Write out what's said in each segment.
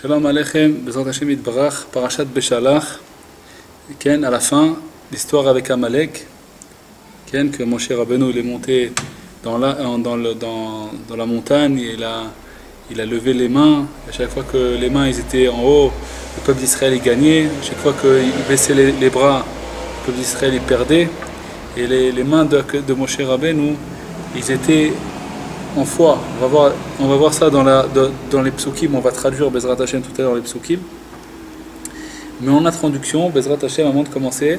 Shalom Aleichem, Bezrat Hashem Yitbarach, Parashat Beshalach, à la fin, l'histoire avec Amalek, que Moshe Rabbeinu il est monté dans la montagne, et il a levé les mains, à chaque fois que les mains ils étaient en haut, le peuple d'Israël il gagnait, à chaque fois qu'il baissait les bras, le peuple d'Israël il perdait, et les mains de Moshe Rabbeinu, ils étaient en foi. On va voir ça dans les psukim, on va traduire Bezrat Hashem tout à l'heure les psukim. Mais en introduction, Bezrat Hashem, avant de commencer,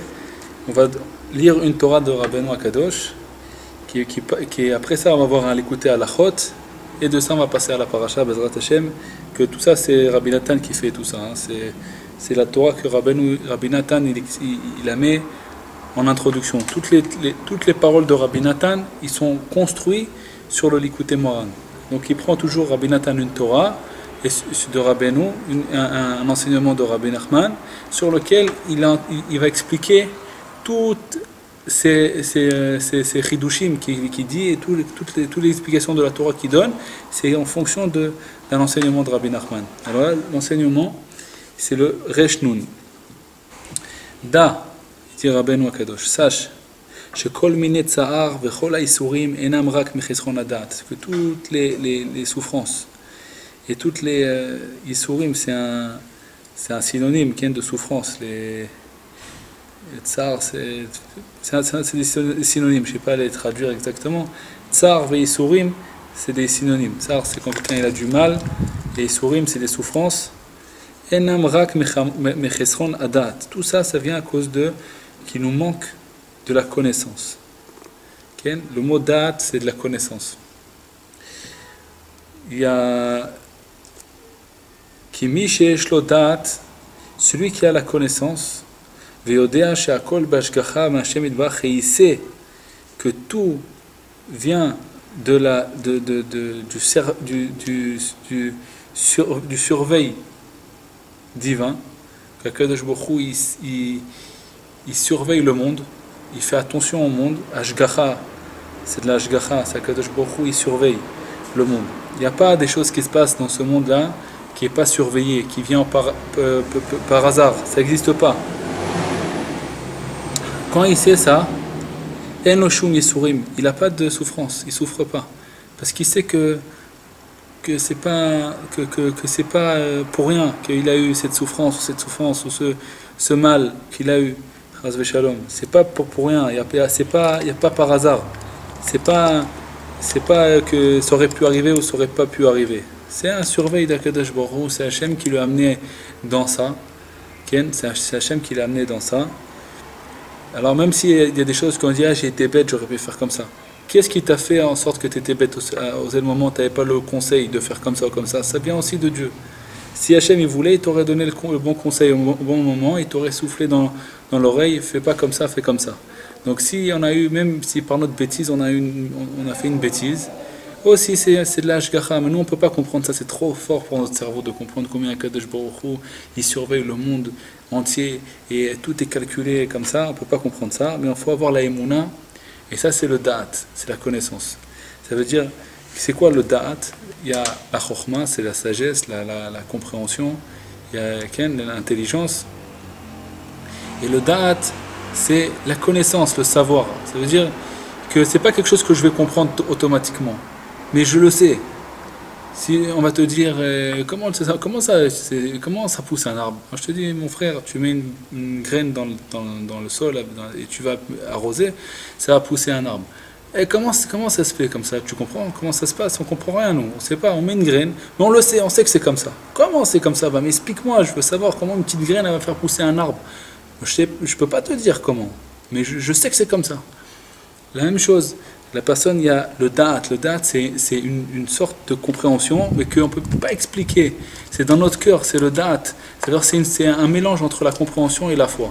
on va lire une Torah de Rabbeinu Akadosh, qui après ça on va voir l'écouter à l'achot, et de ça on va passer à la paracha Bezrat Hashem, que tout ça c'est Rabbi Nathan qui fait tout ça, c'est la Torah que Rabbi Nathan il a mis en introduction. Toutes les paroles de Rabbi Nathan, ils sont construits sur le Likutei Moharan. Donc il prend toujours Rabbi Nathan une Torah et de Rabbeinu, un enseignement de Rabbi Nachman, sur lequel il va expliquer toutes ces chidushim qui dit et toutes les explications de la Torah qu'il donne, c'est en fonction d'un enseignement de Rabbi Nachman. Alors là, l'enseignement, c'est le Resh Nun. Da, dit Rabbeinu Akadosh, sache que toutes les souffrances et toutes les isurim, c'est un synonyme de souffrance. Les tsar, c'est des synonymes, je ne sais pas les traduire exactement. Tsar et isurim, c'est des synonymes. Tsar, c'est quand quelqu'un il a du mal, et isurim, c'est des souffrances. Enam rak mechesron adat. Tout ça, ça vient à cause qu'il nous manque de la connaissance. Okay? Le mot date, c'est de la connaissance. Il y a Kimi sheyesh lo date, celui qui a la connaissance, ve'yodea she'akol b'ashgacha m'Hashem yitbarach, et il sait que tout vient du surveil divin. Qu'Akadosh Baruch Hu, il surveille le monde. Il fait attention au monde. Ashgacha, c'est de l'ashgacha, c'est qu'Akadosh Baruch Hu, il surveille le monde. Il n'y a pas des choses qui se passent dans ce monde-là qui n'est pas surveillé, qui vient par hasard. Ça n'existe pas. Quand il sait ça, Enoshum Yisurim, il n'a pas de souffrance, il ne souffre pas. Parce qu'il sait que c'est pas pour rien qu'il a eu cette souffrance ou ce mal qu'il a eu. C'est pas pour rien, il n'y a pas par hasard. C'est pas que ça aurait pu arriver ou ça aurait pas pu arriver. C'est un surveil d'Akadosh Baruch Hu, c'est Hachem qui l'a amené dans ça. C'est Hachem qui l'a amené dans ça. Alors même s'il y a des choses qu'on dit, j'ai été bête, j'aurais pu faire comme ça. Qu'est-ce qui t'a fait en sorte que tu étais bête au moment où tu n'avais pas le conseil de faire comme ça ou comme ça? Ça vient aussi de Dieu. Si Hachem il voulait, il t'aurait donné le bon conseil au bon moment, il t'aurait soufflé dans l'oreille, fais pas comme ça, fais comme ça. Donc si on a eu, même si par notre bêtise on a fait une bêtise, aussi c'est de l'ashgacha, mais nous on peut pas comprendre ça, c'est trop fort pour notre cerveau de comprendre combien Akadosh Baruch Hu, il surveille le monde entier et tout est calculé comme ça, on peut pas comprendre ça, mais il faut avoir la émouna, et ça c'est le da'at, c'est la connaissance. Ça veut dire, c'est quoi le da'at? Il y a la chokhma, c'est la sagesse, la compréhension, il y a l'intelligence. Et le da'at, c'est la connaissance, le savoir. Ça veut dire que c'est pas quelque chose que je vais comprendre automatiquement, mais je le sais. Si on va te dire comment ça pousse un arbre, je te dis mon frère, tu mets une graine dans le sol et tu vas arroser, ça va pousser un arbre. Et comment ça se fait comme ça? Tu comprends comment ça se passe? On comprend rien, nous. On sait pas. On met une graine, mais on le sait. On sait que c'est comme ça. Comment c'est comme ça? Mais explique-moi. Je veux savoir comment une petite graine elle va faire pousser un arbre. Je peux pas te dire comment, mais je sais que c'est comme ça. La même chose. La personne, il y a le da'at. Le da'at, c'est une sorte de compréhension, mais qu'on peut pas expliquer. C'est dans notre cœur. C'est le da'at. C'est-à-dire c'est un mélange entre la compréhension et la foi.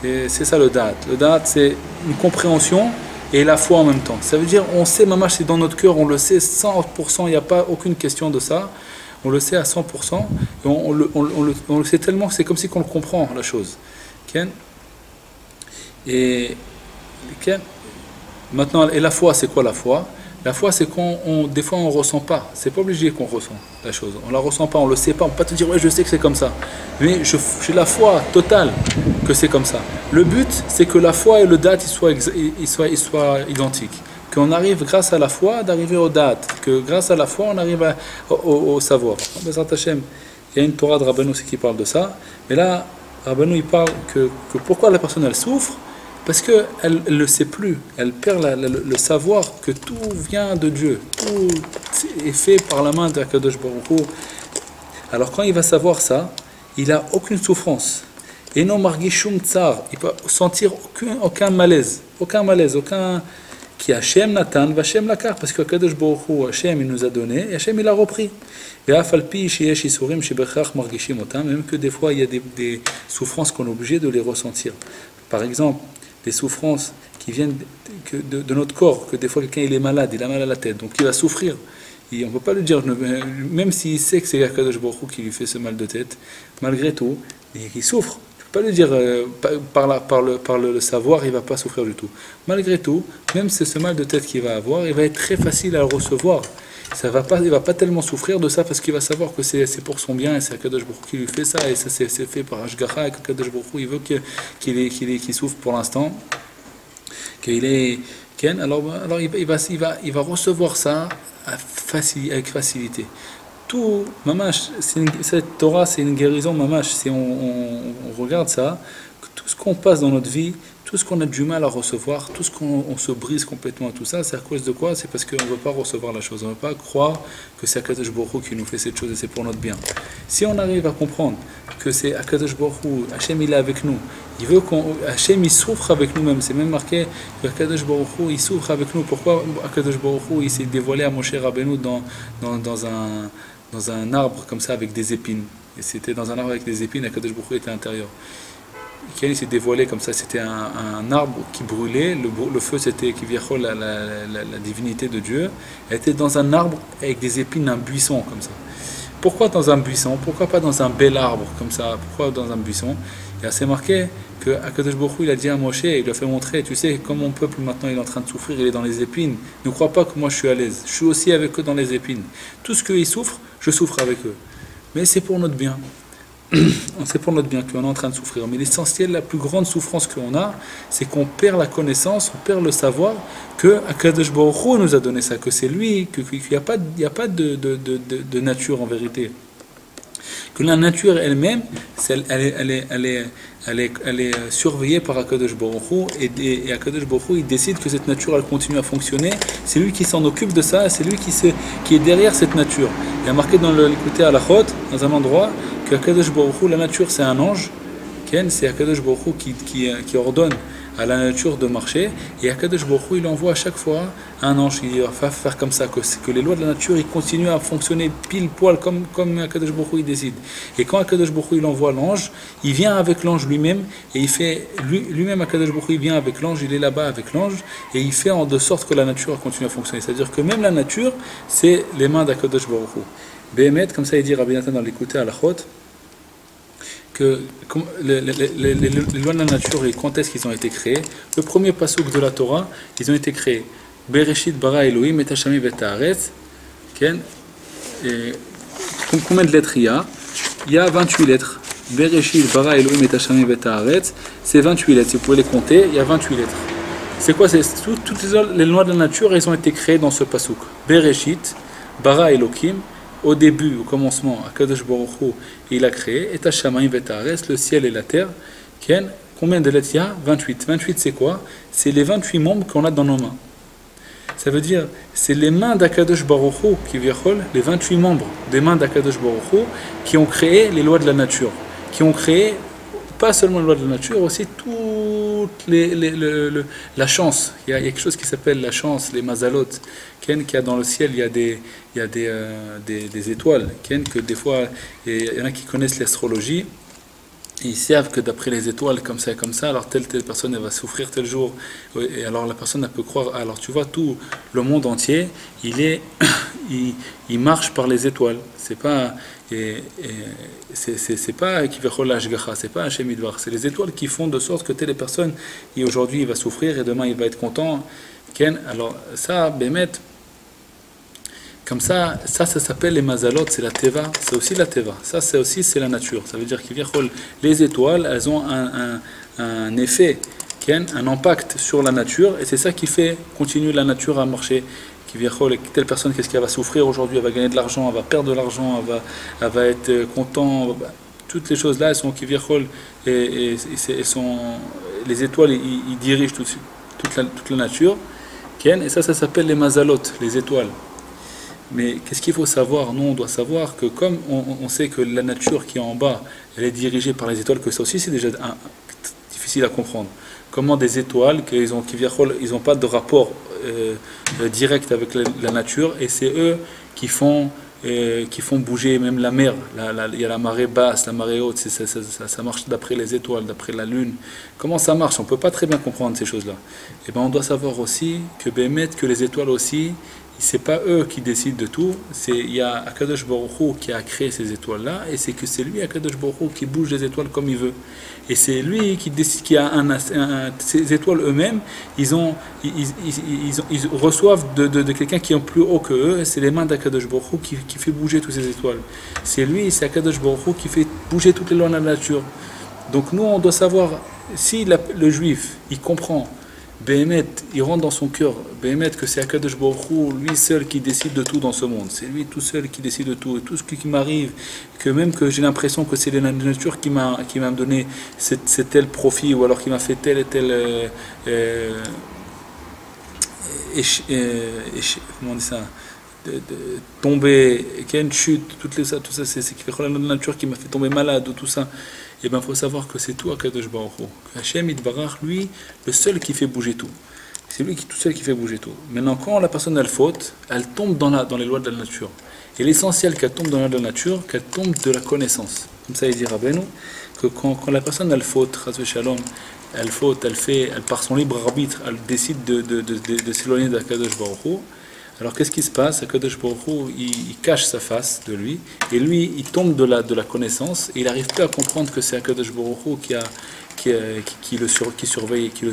Et c'est ça le da'at. Le da'at, c'est une compréhension et la foi en même temps. Ça veut dire, on sait, maman, c'est dans notre cœur, on le sait 100%, il n'y a pas aucune question de ça. On le sait à 100%, et on le sait tellement que c'est comme si on le comprend, la chose. Et maintenant, et la foi, c'est quoi la foi? La foi, c'est des fois on ressent pas. C'est pas obligé qu'on ressent la chose. On la ressent pas, on le sait pas. On peut pas te dire ouais, je sais que c'est comme ça. Mais j'ai la foi totale que c'est comme ça. Le but, c'est que la foi et le date ils soient identiques. Qu'on arrive grâce à la foi d'arriver aux dates. Que grâce à la foi, on arrive au savoir. Bezrat Hashem, il y a une Torah de Rabbeinu aussi qui parle de ça. Mais là, Rabbeinu il parle que pourquoi la personne elle souffre. Parce qu'elle ne le sait plus, elle perd le savoir que tout vient de Dieu, tout est fait par la main d'Akadosh Baruch Hu. Alors quand il va savoir ça, il n'a aucune souffrance. Et non margishum tsar, il peut sentir aucun malaise, qui Hachem Natan, Hachem Lakar, parce que Akadosh Baruch Hu, Hachem il nous a donné, et Hachem il a repris. Même que des fois il y a des souffrances qu'on est obligé de les ressentir. Par exemple, des souffrances qui viennent de notre corps, que des fois quelqu'un il est malade, il a mal à la tête, donc il va souffrir. Et on ne peut pas lui dire, même s'il sait que c'est Akadosh Baruch Hu qui lui fait ce mal de tête, malgré tout, il souffre. Tu ne peux pas lui dire, par le savoir, il ne va pas souffrir du tout. Malgré tout, même si ce mal de tête qu'il va avoir, il va être très facile à le recevoir. Il ne va pas tellement souffrir de ça parce qu'il va savoir que c'est pour son bien et c'est Akadosh Baruch Hu qui lui fait ça et ça c'est fait par Ashgacha et Akadosh Baruch Hu il veut qu'il souffre pour l'instant, qu'il est Ken, alors il va recevoir ça avec facilité. Tout, mamash, cette Torah c'est une guérison mamash, si on regarde ça, tout ce qu'on passe dans notre vie, tout ce qu'on a du mal à recevoir, tout ce qu'on se brise complètement, tout ça, c'est à cause de quoi? C'est parce qu'on ne veut pas recevoir la chose, on ne veut pas croire que c'est Akadosh Baruch Hu qui nous fait cette chose et c'est pour notre bien. Si on arrive à comprendre que c'est Akadosh Baruch Hu, Hachem il est avec nous, il veut Hachem il souffre avec nous-mêmes, c'est même marqué que Akadosh Baruch Hu il souffre avec nous. Pourquoi Akadosh Baruch Hu il s'est dévoilé à Moshe Rabbeinu dans un arbre comme ça avec des épines? Et c'était dans un arbre avec des épines, Akadosh Baruch Hu était à l'intérieur. Il s'est dévoilé comme ça, c'était un arbre qui brûlait, le feu c'était qui viachol la divinité de Dieu, elle était dans un arbre avec des épines, un buisson comme ça. Pourquoi dans un buisson? Pourquoi pas dans un bel arbre comme ça? Pourquoi dans un buisson? Et c'est marqué que Akadosh Baruch Hu il a dit à Moshe, il lui a fait montrer, tu sais, comme mon peuple maintenant il est en train de souffrir, il est dans les épines, ne crois pas que moi je suis à l'aise, je suis aussi avec eux dans les épines. Tout ce qu'ils souffrent, je souffre avec eux. Mais c'est pour notre bien. C'est pour notre bien qu'on est en train de souffrir. Mais l'essentiel, la plus grande souffrance qu'on a, c'est qu'on perd la connaissance, on perd le savoir que Akadosh Baruch Hu nous a donné ça, que c'est lui, qu'il n'y a pas de nature en vérité. Que la nature elle-même, elle est surveillée par Akadosh Baruch Hu et Akadosh Baruch Hu il décide que cette nature elle continue à fonctionner. C'est lui qui s'en occupe de ça, c'est lui qui est derrière cette nature. Il y a marqué dans l'écouté à la Chot, dans un endroit, que Akadosh Baruch Hu, la nature c'est un ange, c'est Akadosh Baruch Hu qui ordonne à la nature de marcher, et Akadosh Baruch Hu il envoie à chaque fois un ange qui va faire comme ça, que les lois de la nature ils continuent à fonctionner pile poil comme Akadosh Baruch Hu il décide. Et quand Akadosh Baruch Hu il envoie l'ange, il vient avec l'ange lui-même, et il fait lui-même Akadosh Baruch Hu il vient avec l'ange, il est là-bas avec l'ange, et il fait de sorte que la nature continue à fonctionner. C'est-à-dire que même la nature, c'est les mains d'Akadosh Baruch Hu. Béhémet, comme ça il dit Rabbi Nathan dans l'écouté à la Chot, que les lois de la nature et quand est-ce qu'ils ont été créés. Le premier pasuk de la Torah, ils ont été créés. Bereshit bara Elohim et Hashami vet haaretz. Combien de lettres il y a? Il y a 28 lettres. Bereshit bara Elohim et Hashami vet haaretz. C'est 28 lettres. Si vous pouvez les compter, il y a 28 lettres. C'est quoi? Toutes les lois de la nature, elles ont été créées dans ce pasuk. Bereshit bara Elohim. Au début, au commencement, Akadosh Baruch Hu, il a créé, et Hashamayim vet haaretz, le ciel et la terre. Combien de lettres il y a? 28. 28 c'est quoi? C'est les 28 membres qu'on a dans nos mains. Ça veut dire, c'est les mains d'Akadosh Baruch Hu qui viennent, les 28 membres des mains d'Akadosh Baruch Hu qui ont créé les lois de la nature, qui ont créé pas seulement les lois de la nature, aussi toute la chance. Il y a quelque chose qui s'appelle la chance, les mazalot. Qu'il y a dans le ciel, il y a des étoiles. Que des fois, il y en a qui connaissent l'astrologie. Ils savent que d'après les étoiles, comme ça, alors telle personne elle va souffrir tel jour. Et alors la personne elle peut croire. Alors tu vois, tout le monde entier, il marche par les étoiles. C'est pas c'est pas qui veut l'ashgacha, c'est pas un shemidvar. C'est les étoiles qui font de sorte que telle personne, aujourd'hui il va souffrir et demain il va être content. Alors ça, Bémet, Comme ça s'appelle les mazalot, c'est la teva, c'est aussi la teva. Ça, c'est aussi c'est la nature. Ça veut dire que les étoiles, elles ont un effet, un impact sur la nature, et c'est ça qui fait continuer la nature à marcher. Telle personne, qu'est-ce qu'elle va souffrir aujourd'hui? Elle va gagner de l'argent, elle va perdre de l'argent, elle va être contente. Toutes les choses là, elles sont qui et sont, les étoiles, ils dirigent toute la nature. Et ça s'appelle les mazalot, les étoiles. Mais qu'est-ce qu'il faut savoir? Nous, on doit savoir que comme on sait que la nature qui est en bas, elle est dirigée par les étoiles, que ça aussi c'est déjà difficile à comprendre. Comment des étoiles, ils n'ont pas de rapport direct avec la nature, et c'est eux qui font bouger même la mer. Il y a la marée basse, la marée haute, ça marche d'après les étoiles, d'après la lune. Comment ça marche? On ne peut pas très bien comprendre ces choses-là. Et ben, on doit savoir aussi que les étoiles aussi, c'est pas eux qui décident de tout, il y a Akadosh Baruch Hu qui a créé ces étoiles-là, et c'est lui, Akadosh Baruch Hu, qui bouge les étoiles comme il veut. Et c'est lui qui décide, ces étoiles eux-mêmes, ils reçoivent de quelqu'un qui est plus haut que eux, et c'est les mains d'Akadosh Baruch Hu qui fait bouger toutes ces étoiles. C'est Akadosh Baruch Hu qui fait bouger toutes les lois de la nature. Donc nous, on doit savoir, si le juif, il comprend, Béhémet, il rentre dans son cœur, Béhémet, que c'est Akadosh Baruch Hu, lui seul qui décide de tout dans ce monde. C'est lui tout seul qui décide de tout. Et tout ce qui m'arrive, que même que j'ai l'impression que c'est la nature qui m'a donné tel profit, ou alors qui m'a fait tel et tel comment on dit ça, tomber, qu'il y a une chute, tout ça, c'est qui fait la nature qui m'a fait tomber malade, ou tout ça. Et bien il faut savoir que c'est tout Akadosh Baruch Hu. Hachem Yitbarach, lui, le seul qui fait bouger tout. C'est lui tout seul qui fait bouger tout. Maintenant, quand la personne elle faute, elle tombe dans les lois de la nature. Et l'essentiel qu'elle tombe dans les lois de la nature, qu'elle tombe de la connaissance. Comme ça il dit Rabbeinu, que quand la personne elle faute, Shalom, elle faute, elle par son libre arbitre, elle décide de s'éloigner d'Akadosh Baruch Hu. Alors qu'est-ce qui se passe? Akadosh Baruch Hu, il cache sa face de lui, et lui, il tombe de la connaissance, et il n'arrive plus à comprendre que c'est Akadosh Baruch Hu qui surveille, qui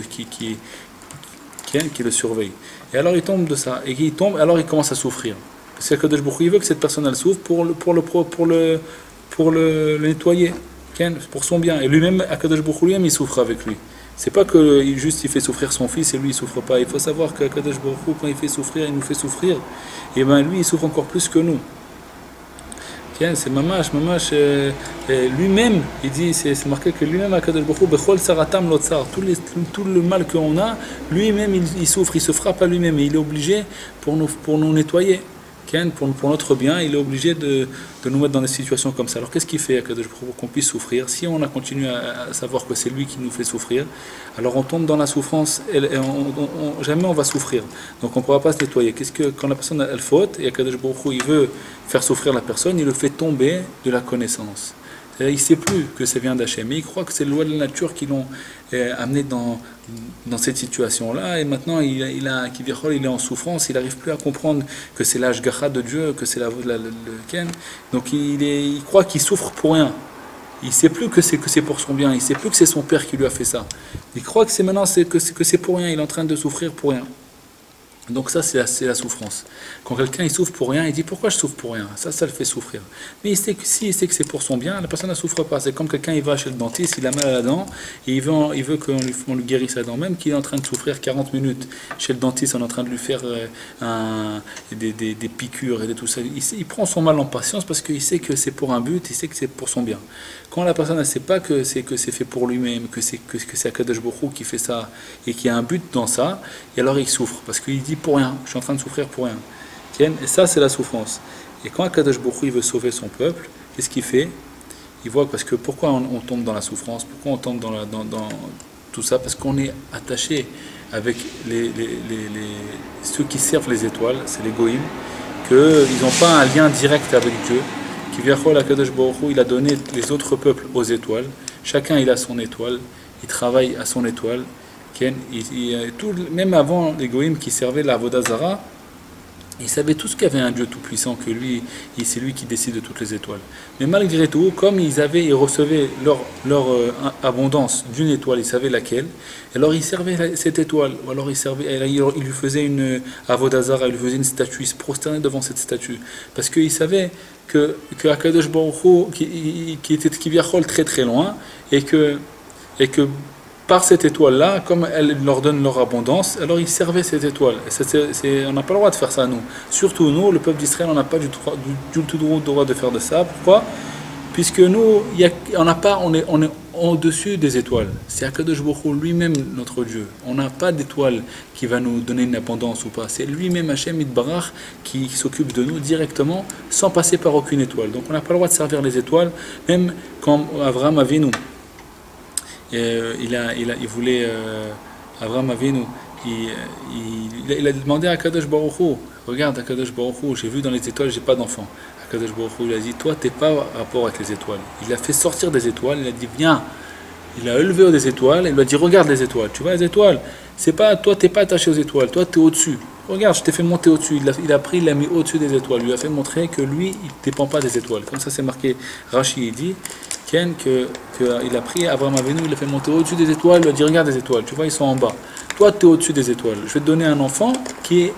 le surveille. Et alors il tombe de ça, et il tombe, alors il commence à souffrir. Parce qu'Akadosh Baruch Hu, il veut que cette personne elle souffre pour le nettoyer, pour son bien. Et lui-même, Akadosh Baruch Hu lui-même, il souffre avec lui. C'est pas que il fait souffrir son fils et lui il souffre pas. Il faut savoir que Kadosh Baruch Hu, quand il fait souffrir, il nous fait souffrir. Et ben lui il souffre encore plus que nous. C'est mamash, lui-même, il dit, c'est marqué que lui-même Kadosh Baruch Hu, bechol saratam lo tsar, tout le mal qu'on a, lui-même il souffre, il se frappe à lui-même et il est obligé pour nous nettoyer. Pour notre bien, il est obligé de nous mettre dans des situations comme ça. Alors qu'est-ce qu'il fait pour qu'on puisse souffrir? Si on a continué à savoir que c'est lui qui nous fait souffrir, alors on tombe dans la souffrance, jamais on va souffrir. Donc on ne pourra pas se nettoyer. Quand la personne elle faute, et Akadosh Baruch Hu, il veut faire souffrir la personne, il le fait tomber de la connaissance. Il ne sait plus que ça vient d'Hachem, mais il croit que c'est les lois de la nature qui l'ont amené dans cette situation-là, et maintenant il est en souffrance, il n'arrive plus à comprendre que c'est l'Ashgacha de Dieu, que c'est le Ken. Donc il croit qu'il souffre pour rien. Il ne sait plus que c'est pour son bien, il ne sait plus que c'est son père qui lui a fait ça. Il croit que c'est pour rien, il est en train de souffrir pour rien. Donc ça, c'est la souffrance. Quand quelqu'un il souffre pour rien, il dit pourquoi je souffre pour rien? Ça le fait souffrir. Mais il sait que c'est pour son bien, la personne ne souffre pas. C'est comme quelqu'un il va chez le dentiste, il a mal à la dent, et il veut qu'on lui guérisse la dent, même qu'il est en train de souffrir 40 minutes chez le dentiste, on est en train de lui faire des piqûres et tout ça. Il prend son mal en patience parce qu'il sait que c'est pour un but, il sait que c'est pour son bien. Quand la personne ne sait pas que c'est fait pour lui-même, que c'est Akadosh Baruch Hu qui fait ça et qu'il y a un but dans ça, et alors il souffre parce qu'il dit pour rien, je suis en train de souffrir pour rien. Et ça c'est la souffrance. Et quand Akadosh Baruch Hu il veut sauver son peuple, qu'est-ce qu'il fait? Il voit parce que pourquoi on tombe dans la souffrance, pourquoi on tombe dans tout ça? Parce qu'on est attaché avec ceux qui servent les étoiles, c'est les goïms, qu'ils n'ont pas un lien direct avec Dieu. Kivyachol Akadosh Baruch Hu, il a donné les autres peuples aux étoiles. Chacun il a son étoile, il travaille à son étoile. Même avant les goïms qui servaient la Avodah Zara, Ils savaient tous qu'il y avait un Dieu tout-puissant, que lui, c'est lui qui décide de toutes les étoiles. Mais malgré tout, comme ils recevaient leur abondance d'une étoile, ils savaient laquelle, alors ils servaient cette étoile, ou alors ils lui faisaient une avodazara, ils lui faisaient une statue, ils se prosternaient devant cette statue. Parce qu'ils savaient que Akadosh Baruch Hu, qui était Kivyachol très très loin, et que par cette étoile-là, comme elle leur donne leur abondance, alors ils servaient cette étoile. On n'a pas le droit de faire ça, nous. Surtout nous, le peuple d'Israël, on n'a pas du tout droit de faire de ça. Pourquoi? Puisque nous, on est au-dessus des étoiles. C'est Akadosh Baruch Hu lui-même notre Dieu. On n'a pas d'étoile qui va nous donner une abondance ou pas. C'est lui-même Hachem Itbarach qui s'occupe de nous directement sans passer par aucune étoile. Donc on n'a pas le droit de servir les étoiles, même quand Avraham Avinu, il voulait, Avraham Avinu, il a demandé à Kadosh Baruch Hu, regarde Kadosh Baruch Hu, j'ai vu dans les étoiles, j'ai pas d'enfant. Kadosh Baruch Hu, il a dit, toi t'es pas rapport avec les étoiles. Il a fait sortir des étoiles, il a dit, viens. Il a élevé des étoiles, et il lui a dit, regarde les étoiles, tu vois les étoiles, c'est pas, toi t'es pas attaché aux étoiles, toi t'es au-dessus. Regarde, je t'ai fait monter au-dessus. Il l'a mis au-dessus des étoiles, il lui a fait montrer que lui, il ne dépend pas des étoiles. Comme ça c'est marqué, Rashi il dit, il a pris Abraham Avinu, il l'a fait monter au-dessus des étoiles, il lui a dit regarde les étoiles, tu vois ils sont en bas. Toi tu es au-dessus des étoiles, je vais te donner un enfant qui est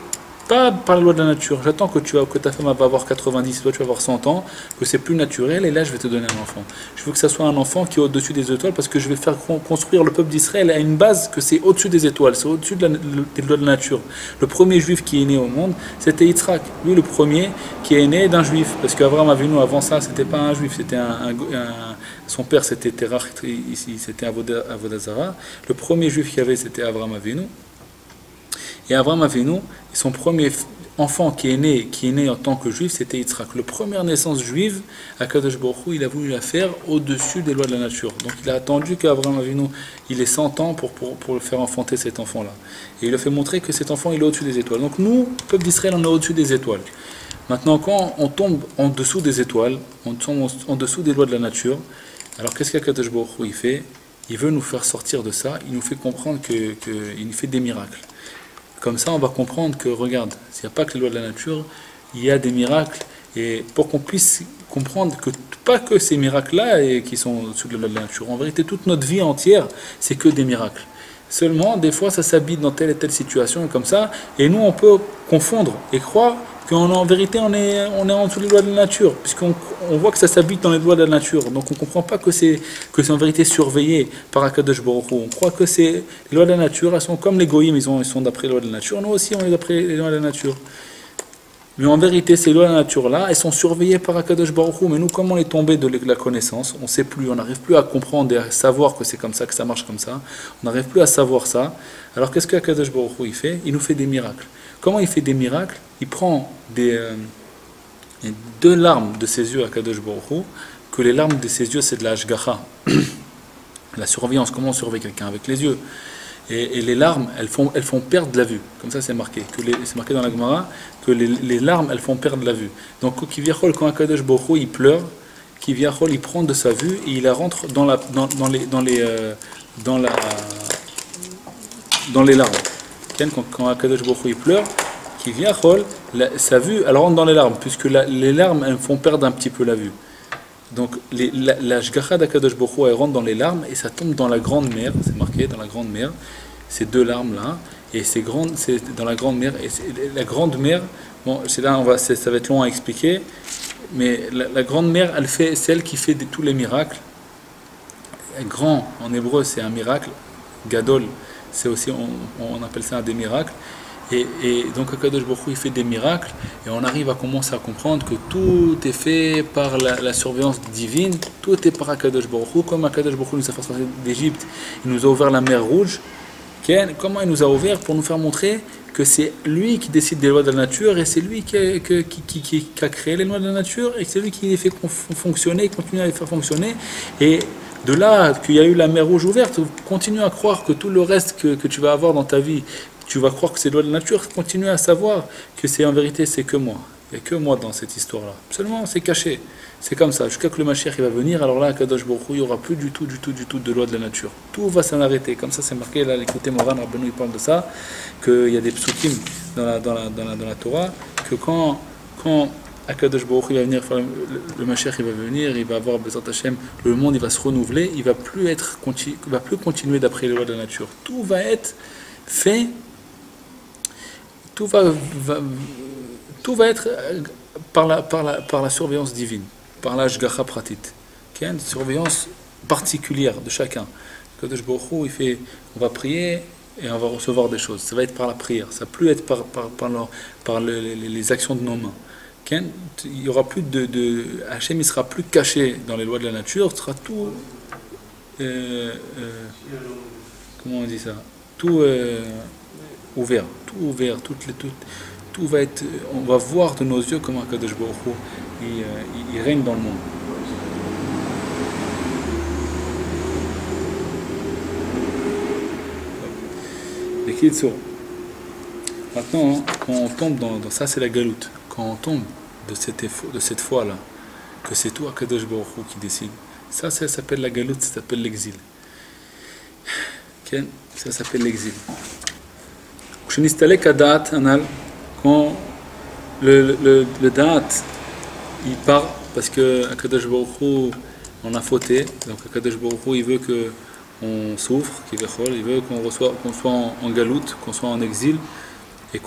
pas par la loi de la nature. J'attends que ta femme va avoir 90, toi tu vas avoir 100 ans, que c'est plus naturel, et là je vais te donner un enfant. Je veux que ça soit un enfant qui est au-dessus des étoiles, parce que je vais faire construire le peuple d'Israël à une base que c'est au-dessus des étoiles, c'est au-dessus des lois de la nature. Le premier juif qui est né au monde, c'était Yitzhak, lui le premier qui est né d'un juif, parce qu'Abraham Avinu avant ça, c'était pas un juif, c'était son père c'était Terach, ici c'était Avodazara. Le premier juif qu'il y avait c'était Abraham Avinu. Et Abraham Avinu, son premier enfant qui est né en tant que juif, c'était Yitzhak. La première naissance juive, Akadosh Baruch Hu, il a voulu la faire au-dessus des lois de la nature. Donc il a attendu qu'Abraham Avinu, il ait 100 ans pour le faire enfanter cet enfant-là. Et il a fait montrer que cet enfant, il est au-dessus des étoiles. Donc nous, peuple d'Israël, on est au-dessus des étoiles. Maintenant, quand on tombe en dessous des étoiles, on tombe en dessous des lois de la nature, alors qu'est-ce qu'Akadosh Baruch Hu, il fait? Il veut nous faire sortir de ça, il nous fait comprendre qu'il nous fait des miracles. Comme ça, on va comprendre que, regarde, s'il n'y a pas que les lois de la nature, il y a des miracles. Et pour qu'on puisse comprendre que pas que ces miracles-là qui sont sous les lois de la nature, en vérité, toute notre vie entière, c'est que des miracles. Seulement, des fois, ça s'habite dans telle et telle situation, comme ça, et nous, on peut confondre et croire qu'en vérité, on est en dessous des lois de la nature, puisqu'on voit que ça s'habite dans les lois de la nature. Donc, on ne comprend pas que c'est en vérité surveillé par Akadosh Baruch Hu. On croit que les lois de la nature, elles sont comme les goïms, ils sont d'après les lois de la nature. Nous aussi, on est d'après les lois de la nature. Mais en vérité, ces lois de la nature-là, elles sont surveillées par Akadosh Baruch Hu. Mais nous, comme on est tombé de la connaissance, on ne sait plus, on n'arrive plus à comprendre et à savoir que c'est comme ça, que ça marche comme ça. On n'arrive plus à savoir ça. Alors qu'est-ce qu'Akadosh Baruch Hu il fait? Il nous fait des miracles. Comment il fait des miracles? Il prend deux larmes de ses yeux à Akadosh Baruch Hu, que les larmes de ses yeux, c'est de la hashgacha. La surveillance, comment on surveille quelqu'un avec les yeux. Et les larmes, elles font perdre la vue. Comme ça, c'est marqué. C'est marqué dans la Gemara que les larmes, elles font perdre la vue. Donc, quand Akadosh Baruch Hu, il pleure, il prend de sa vue et il la rentre dans les larmes. Quand Akadosh Baruch Hu, il pleure, sa vue, elle rentre dans les larmes, puisque les larmes, elles font perdre un petit peu la vue. Donc, la Shgacha d'Akadosh Baruch Hu, elle rentre dans les larmes et ça tombe dans la grande mer, c'est marqué dans la grande mer, ces deux larmes-là, et c'est dans la grande mer, et la grande mer, bon, ça va être long à expliquer, mais la grande mer, c'est elle qui fait tous les miracles. Grand, en hébreu, c'est un miracle, Gadol, c'est aussi, on appelle ça des miracles. Et donc Akadosh Baruch Hu, il fait des miracles et on arrive à commencer à comprendre que tout est fait par la surveillance divine, tout est par Akadosh Baruch Hu. Comme Akadosh Baruch Hu nous a fait sortir d'Égypte, il nous a ouvert la mer Rouge. Comment il nous a ouvert? Pour nous faire montrer que c'est lui qui décide des lois de la nature et c'est lui qui a créé les lois de la nature et c'est lui qui les fait fonctionner, continue à les faire fonctionner. Et de là qu'il y a eu la mer Rouge ouverte, continue à croire que tout le reste que tu vas avoir dans ta vie, tu vas croire que c'est loi de la nature, continue à savoir que c'est en vérité, c'est que moi. Il n'y a que moi dans cette histoire-là. Seulement, c'est caché. C'est comme ça. Jusqu'à que le Mashiach il va venir, alors là, Kadosh Baruch Hu, il n'y aura plus du tout de loi de la nature. Tout va s'en arrêter. Comme ça, c'est marqué, là, l'écoutez Moran, Rabbeinu, il parle de ça, qu'il y a des psukim dans la Torah, que quand Akadosh Baruch Hu, il va venir faire le Mashiach, il va venir, il va avoir Bezat Hashem, le monde il va se renouveler, il va plus continuer d'après les lois de la nature. Tout va être fait, tout va être par la surveillance divine, par la Hashgacha Pratit, qui est une surveillance particulière de chacun. Akadosh Baruch Hu, on va prier et on va recevoir des choses. Ça va être par la prière, ça va plus être par les actions de nos mains. Il y aura plus Hachem, il sera plus caché dans les lois de la nature, ce sera tout comment on dit ça, tout ouvert, tout va être, on va voir de nos yeux comment Akadosh Baruch Hu, il règne dans le monde. Les Kitsour. Maintenant, quand on tombe dans ça, c'est la galoute. Quand on tombe de cette foi-là, que c'est tout Akadosh Baruch Hu qui décide, ça s'appelle la galoute, ça s'appelle l'exil. Okay? Ça s'appelle l'exil. Quand le da'at, il part parce que Akadosh Baruch Hu, on a fauté, donc Akadosh Baruch Hu, il veut qu'on souffre, il veut qu'on soit en galoute, qu'on soit en exil, et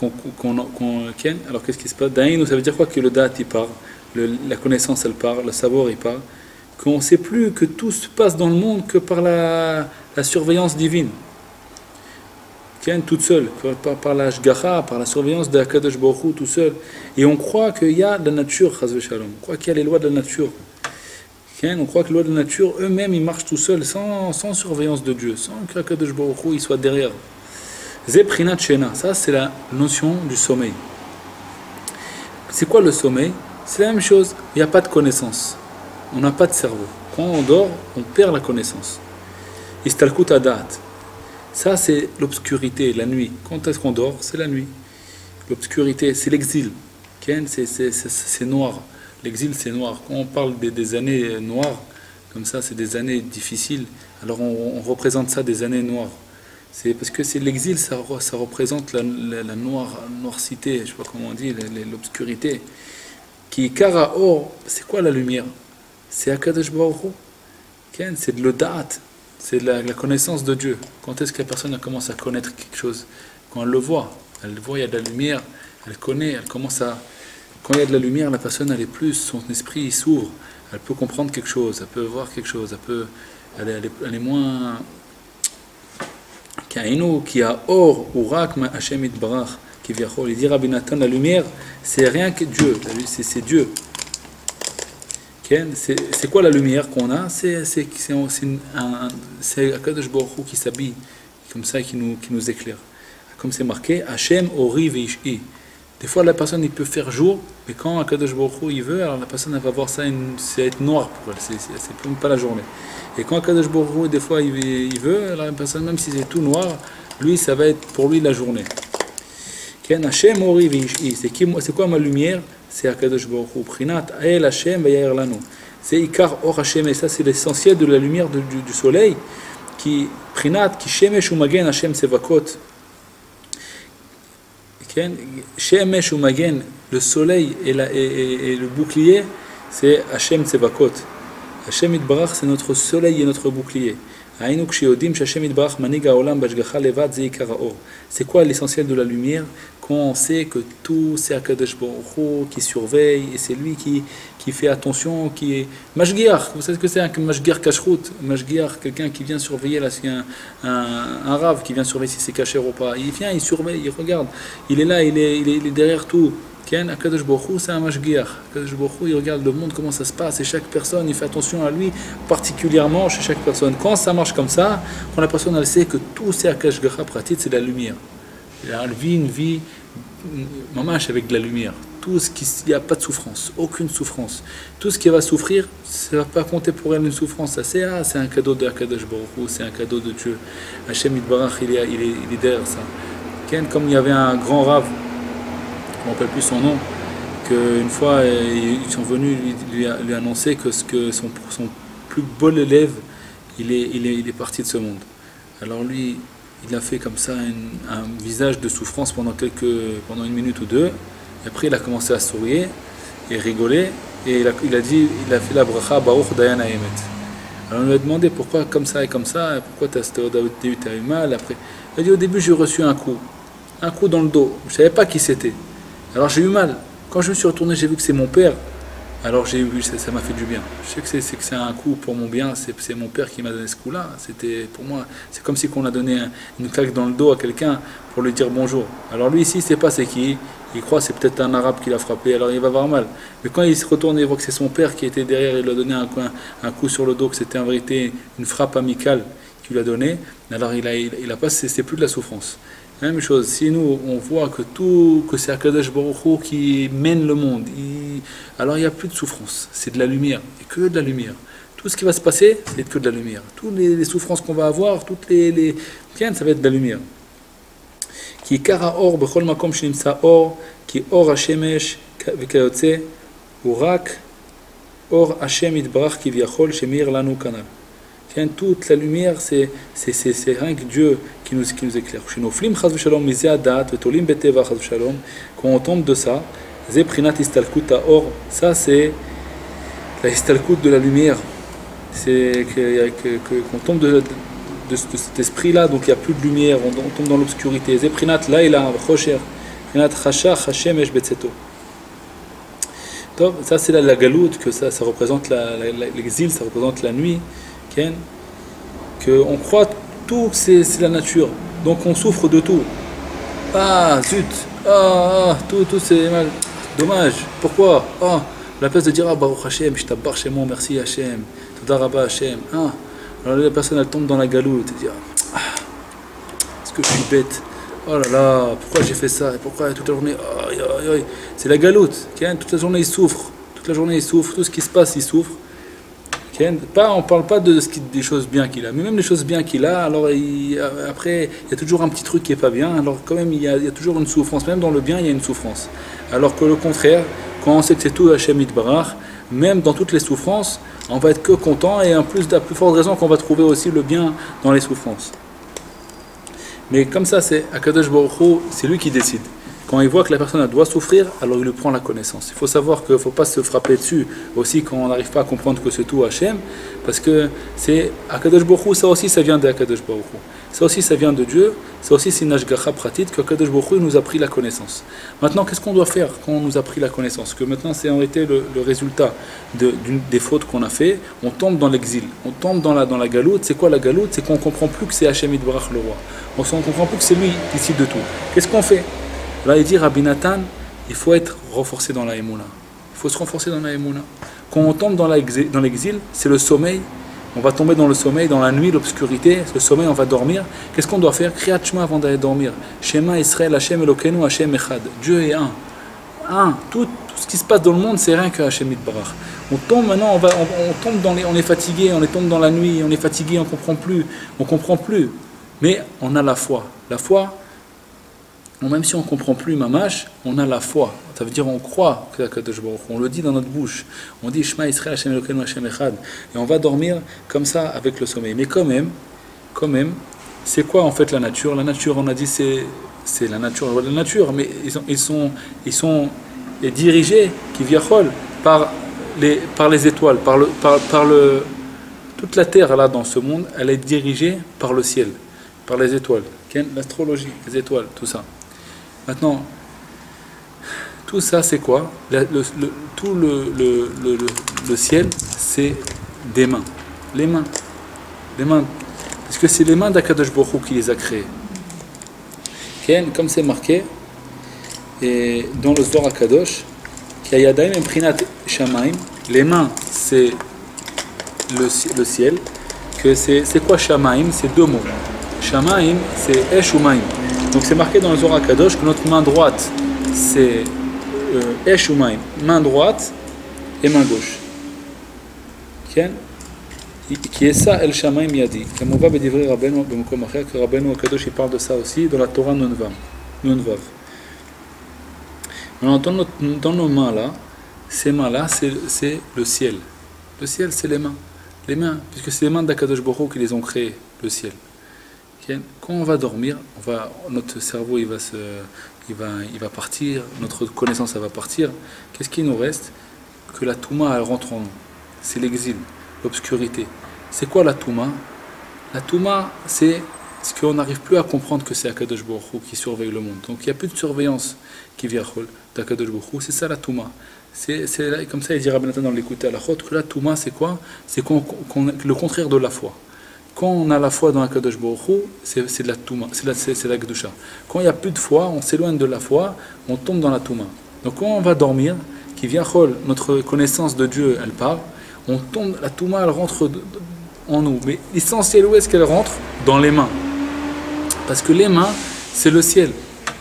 alors qu'est-ce qui se passe? Daïn, ça veut dire quoi que le da'at il part, la connaissance elle part, le savoir il part, qu'on ne sait plus que tout se passe dans le monde que par la surveillance divine, toute seule, par la Hashgacha, par la surveillance de Akadosh Baruch Hu tout seul, et on croit qu'il y a de la nature, Chas v'Shalom, on croit qu'il y a les lois de la nature, on croit que les lois de la nature eux-mêmes ils marchent tout seuls, sans surveillance de Dieu, sans que Akadosh Baruch Hu il soit derrière. Zeprinat Shena, ça c'est la notion du sommeil. C'est quoi le sommeil? C'est la même chose, il n'y a pas de connaissance, on n'a pas de cerveau. Quand on dort, on perd la connaissance. Istalkut Adat, ça c'est l'obscurité, la nuit. Quand est-ce qu'on dort? C'est la nuit. L'obscurité, c'est l'exil. C'est noir. L'exil c'est noir. Quand on parle des années noires, comme ça c'est des années difficiles, alors on représente ça des années noires. C'est parce que c'est l'exil, ça représente la noircité, je ne sais pas comment on dit, l'obscurité. Qui kara or, c'est quoi la lumière? C'est Akadosh Baruch Hu. C'est de l'odat, c'est de la connaissance de Dieu. Quand est-ce que la personne commence à connaître quelque chose? Quand elle le voit, il y a de la lumière, elle connaît, elle commence à... Quand il y a de la lumière, la personne elle est plus, son esprit s'ouvre, elle peut comprendre quelque chose, elle peut voir quelque chose, elle est moins... qui a or ou rak ma Hashem itbarach qui vient. Il dit Rabbi Nathan, la lumière c'est rien que Dieu, c'est Dieu. C'est quoi la lumière qu'on a? C'est Akadosh Baruch Hu qui s'habille comme ça, qui nous éclaire. Comme c'est marqué Hashem ori veish'i. Des fois la personne il peut faire jour, mais quand Akadosh Baruch Hu il veut, alors la personne elle va voir ça, c'est être noir pour elle, c'est même pas la journée. Et quand Akadosh Baruch Hu des fois il veut, alors la personne même si c'est tout noir, lui ça va être pour lui la journée. Hashem ori veish'i. C'est quoi ma lumière? C'est Akadosh Baruch Hu. Prinat ael Hashem vayair lanu. C'est Ikar or Hashem, et ça c'est l'essentiel de la lumière du soleil. Qui Prinat qui shemesh umagen Hashem sevakot. Shemesh umagen, le soleil et le bouclier, c'est Hashem sevakot. Hashem itbarach, c'est notre soleil et notre bouclier. C'est quoi l'essentiel de la lumière? Quand on sait que tout c'est Akadosh Baruch Hu qui surveille et c'est lui qui fait attention, qui est Mashgiach. Vous savez ce que c'est un Mashgiach Kashrut? Mashgiach, quelqu'un qui vient surveiller, là c'est un rave qui vient surveiller si c'est caché ou pas. Il vient, il surveille, il regarde, il est là, il est derrière tout. Akadosh Baruch Hu, c'est un mashgiach. Akadosh Baruch Hu, il regarde le monde, comment ça se passe, et chaque personne, il fait attention à lui, particulièrement chez chaque personne. Quand ça marche comme ça, quand la personne elle sait que tout c'est Hashgacha pratit, c'est de la lumière. Elle vit une vie, mamash, avec de la lumière. Il n'y a pas de souffrance, aucune souffrance. Tout ce qui va souffrir, ça ne va pas compter pour elle une souffrance. C'est un cadeau de Akadosh Baruch Hu, c'est un cadeau de Dieu. Hashem Yitbarach, il est derrière ça. Comme il y avait un grand rave, je ne me rappelle plus son nom, qu'une fois ils sont venus lui annoncer que son plus beau élève il est parti de ce monde. Alors lui il a fait comme ça un visage de souffrance pendant une minute ou deux, Et après, il a commencé à sourire et rigoler. Et il a fait la bracha Baruch Dayan Haemet. Alors on lui a demandé pourquoi comme ça et comme ça, et pourquoi tu as eu mal après. Il a dit au début j'ai reçu un coup dans le dos. Je ne savais pas qui c'était. Alors j'ai eu mal. Quand je me suis retourné, j'ai vu que c'est mon père. Alors j'ai vu, ça m'a fait du bien. Je sais que c'est un coup pour mon bien, c'est mon père qui m'a donné ce coup-là. C'était pour moi, c'est comme si on a donné une claque dans le dos à quelqu'un pour lui dire bonjour. Alors lui ici, il ne sait pas c'est qui. Il croit que c'est peut-être un arabe qui l'a frappé, alors il va avoir mal. Mais quand il se retourne et voit que c'est son père qui était derrière, il lui a donné un coup sur le dos, que c'était en vérité une frappe amicale qu'il lui a donnée, alors il a pas, c'est plus de la souffrance. Même chose, si nous on voit que c'est Akadosh Baruch Hu qui mène le monde, alors il n'y a plus de souffrance, c'est de la lumière, et que de la lumière. Tout ce qui va se passer, c'est que de la lumière. Toutes les souffrances qu'on va avoir, tiens, ça va être de la lumière. Qui kara or bechol makom shenimsa or, qui or hashemesh vekayotze, urak or Hashem itbarach kivyachol shemir lanu kanal. Toute la lumière, c'est rien que Dieu qui nous éclaire. Quand on tombe de ça, ça c'est la istalkut de la lumière. C'est qu'on tombe de cet esprit-là, donc il n'y a plus de lumière, on tombe dans l'obscurité. Ça c'est la galoute, que ça représente l'exil, ça représente la nuit. Qu'on croit tout c'est la nature, donc on souffre de tout. Ah zut, tout c'est mal, dommage, pourquoi la place de dire Baruch Hashem, je t'abar chez moi, merci Hashem, Toda Rabba Hashem. Alors la personne elle tombe dans la galoute et dit est-ce que je suis bête, oh là là, pourquoi j'ai fait ça, et pourquoi toute la journée, c'est la galoute, toute la journée il souffre, tout ce qui se passe il souffre. On ne parle pas des choses bien qu'il a, mais même les choses bien qu'il a, alors après il y a toujours un petit truc qui n'est pas bien, alors quand même il y a toujours une souffrance, même dans le bien il y a une souffrance. Alors que le contraire, quand on sait que c'est tout Hashem Yitbarach, même dans toutes les souffrances, on va être que content, et en plus de la plus forte raison qu'on va trouver aussi le bien dans les souffrances. Mais comme ça, c'est Akadosh Baruch Hu, c'est lui qui décide. Quand il voit que la personne doit souffrir, alors il lui prend la connaissance. Il faut savoir qu'il ne faut pas se frapper dessus aussi quand on n'arrive pas à comprendre que c'est tout Hachem, parce que c'est Akadosh Baruch Hu, ça aussi ça vient d'Akadosh Baruch Hu. Ça aussi ça vient de Dieu, ça aussi c'est une ashgacha pratique que Akadosh Baruch Hu nous a pris la connaissance. Maintenant, qu'est-ce qu'on doit faire quand on nous a pris la connaissance? Que maintenant c'est en réalité le résultat des fautes qu'on a fait, on tombe dans l'exil, on tombe dans la galoute. C'est quoi la galoute? C'est qu'on ne comprend plus que c'est Hachem Yitbarach le roi. On ne comprend plus que c'est lui qui décide de tout. Qu'est-ce qu'on fait? Là, il dit Rabbi Nathan, il faut être renforcé dans la Emouna. Il faut se renforcer dans la Emouna. Quand on tombe dans l'exil, c'est le sommeil. On va tomber dans le sommeil, dans la nuit, l'obscurité. Le sommeil, on va dormir. Qu'est-ce qu'on doit faire? Kriyat Shema avant d'aller dormir. Shema Israël, Hashem Elokeinu, Hashem Echad. Dieu est un. Tout ce qui se passe dans le monde, c'est rien que Hashem Yitbarach. On tombe maintenant, on est fatigué, on tombe dans la nuit, on est fatigué, on comprend plus. Mais on a la foi. La foi, même si on ne comprend plus Mamash, on a la foi. Ça veut dire on croit que Akadosh Baruch Hu. On le dit dans notre bouche. On dit Shema Israël Hashem Elokeinu Hashem Echad. Et on va dormir comme ça avec le sommeil. Mais quand même, c'est quoi en fait la nature? La nature, on a dit c'est la nature. La nature, mais ils sont dirigés, qui viachol, par les étoiles, toute la terre là dans ce monde, elle est dirigée par le ciel, par les étoiles. L'astrologie, les étoiles, tout ça. Maintenant, tout ça c'est quoi? Tout le ciel, c'est des mains. Les mains. Parce que c'est les mains d'Akadosh Baruch Hu qui les a créées. Comme c'est marqué et dans le Zohar Akadosh, les mains c'est le ciel. Que c'est quoi Shamaim? C'est deux mots. Shamaim c'est Esh ou Maim. Donc c'est marqué dans le Zohar Kadosh que notre main droite c'est Esh ou Maim, main droite et main gauche. Qui est ça El Shamaim Yadi. Comme on va bedivrer Rabbeinu b'mukom acher, que Rabbeinu Kadosh il parle de ça aussi dans la Torah Nunvav. Maintenant dans nos mains là, ces mains là c'est le ciel. Le ciel c'est les mains, puisque c'est les mains d'Akadosh Baruch Hu qui les ont créées, le ciel. Ok. Quand on va dormir, notre cerveau il va partir, notre connaissance elle va partir. Qu'est-ce qui nous reste? Que la Touma elle rentre en nous. C'est l'exil, l'obscurité. C'est quoi la Touma? La Touma, c'est ce qu'on n'arrive plus à comprendre que c'est Akadosh Baruch Hu qui surveille le monde. Donc il n'y a plus de surveillance qui vient d'Akadosh Baruch Hu. C'est ça la Touma. Comme ça, il dit Rabbi Nathan dans l'écouter à la chôte que la Touma, c'est quoi? C'est le contraire de la foi. Quand on a la foi dans Akadosh Baruch Hu, c'est de la Touma, c'est la Kedusha. Quand il n'y a plus de foi, on s'éloigne de la foi, on tombe dans la Touma. Donc quand on va dormir, qui vient notre connaissance de Dieu, elle part, on tombe, la Touma, elle rentre en nous. Mais l'essentiel, où est-ce qu'elle rentre? Dans les mains. Parce que les mains, c'est le ciel.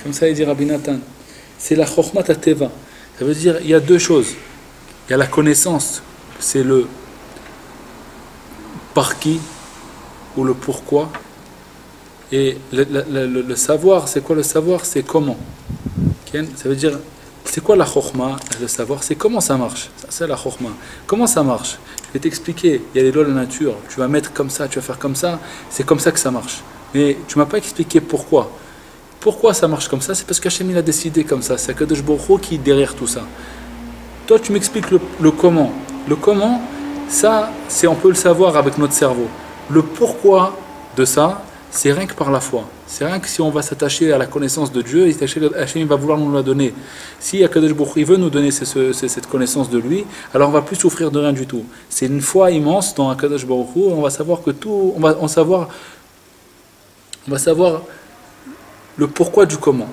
Comme ça, il dit Rabbi Nathan. C'est la Chokhmat Teva. Ça veut dire, il y a deux choses. Il y a la connaissance, c'est le par qui, ou le pourquoi. Et le savoir, c'est quoi le savoir? C'est comment. Ça veut dire, c'est quoi la Chokhma? Le savoir, c'est comment ça marche. Ça, c'est la Chokhma. Comment ça marche? Je vais t'expliquer. Il y a les lois de la nature. Tu vas mettre comme ça, tu vas faire comme ça. C'est comme ça que ça marche. Mais tu ne m'as pas expliqué pourquoi. Pourquoi ça marche comme ça? C'est parce qu'Hachem il a décidé comme ça. C'est Akadosh Baruch Hu qui est derrière tout ça. Toi, tu m'expliques le comment. Le comment, ça, on peut le savoir avec notre cerveau. Le pourquoi de ça, c'est rien que par la foi. C'est rien que si on va s'attacher à la connaissance de Dieu, Hachem va vouloir nous la donner. Si Akadosh Baruch Hu veut nous donner cette connaissance de lui, alors on ne va plus souffrir de rien du tout. C'est une foi immense dans Akadosh Baruch Hu. On va savoir que tout, on va savoir le pourquoi du comment.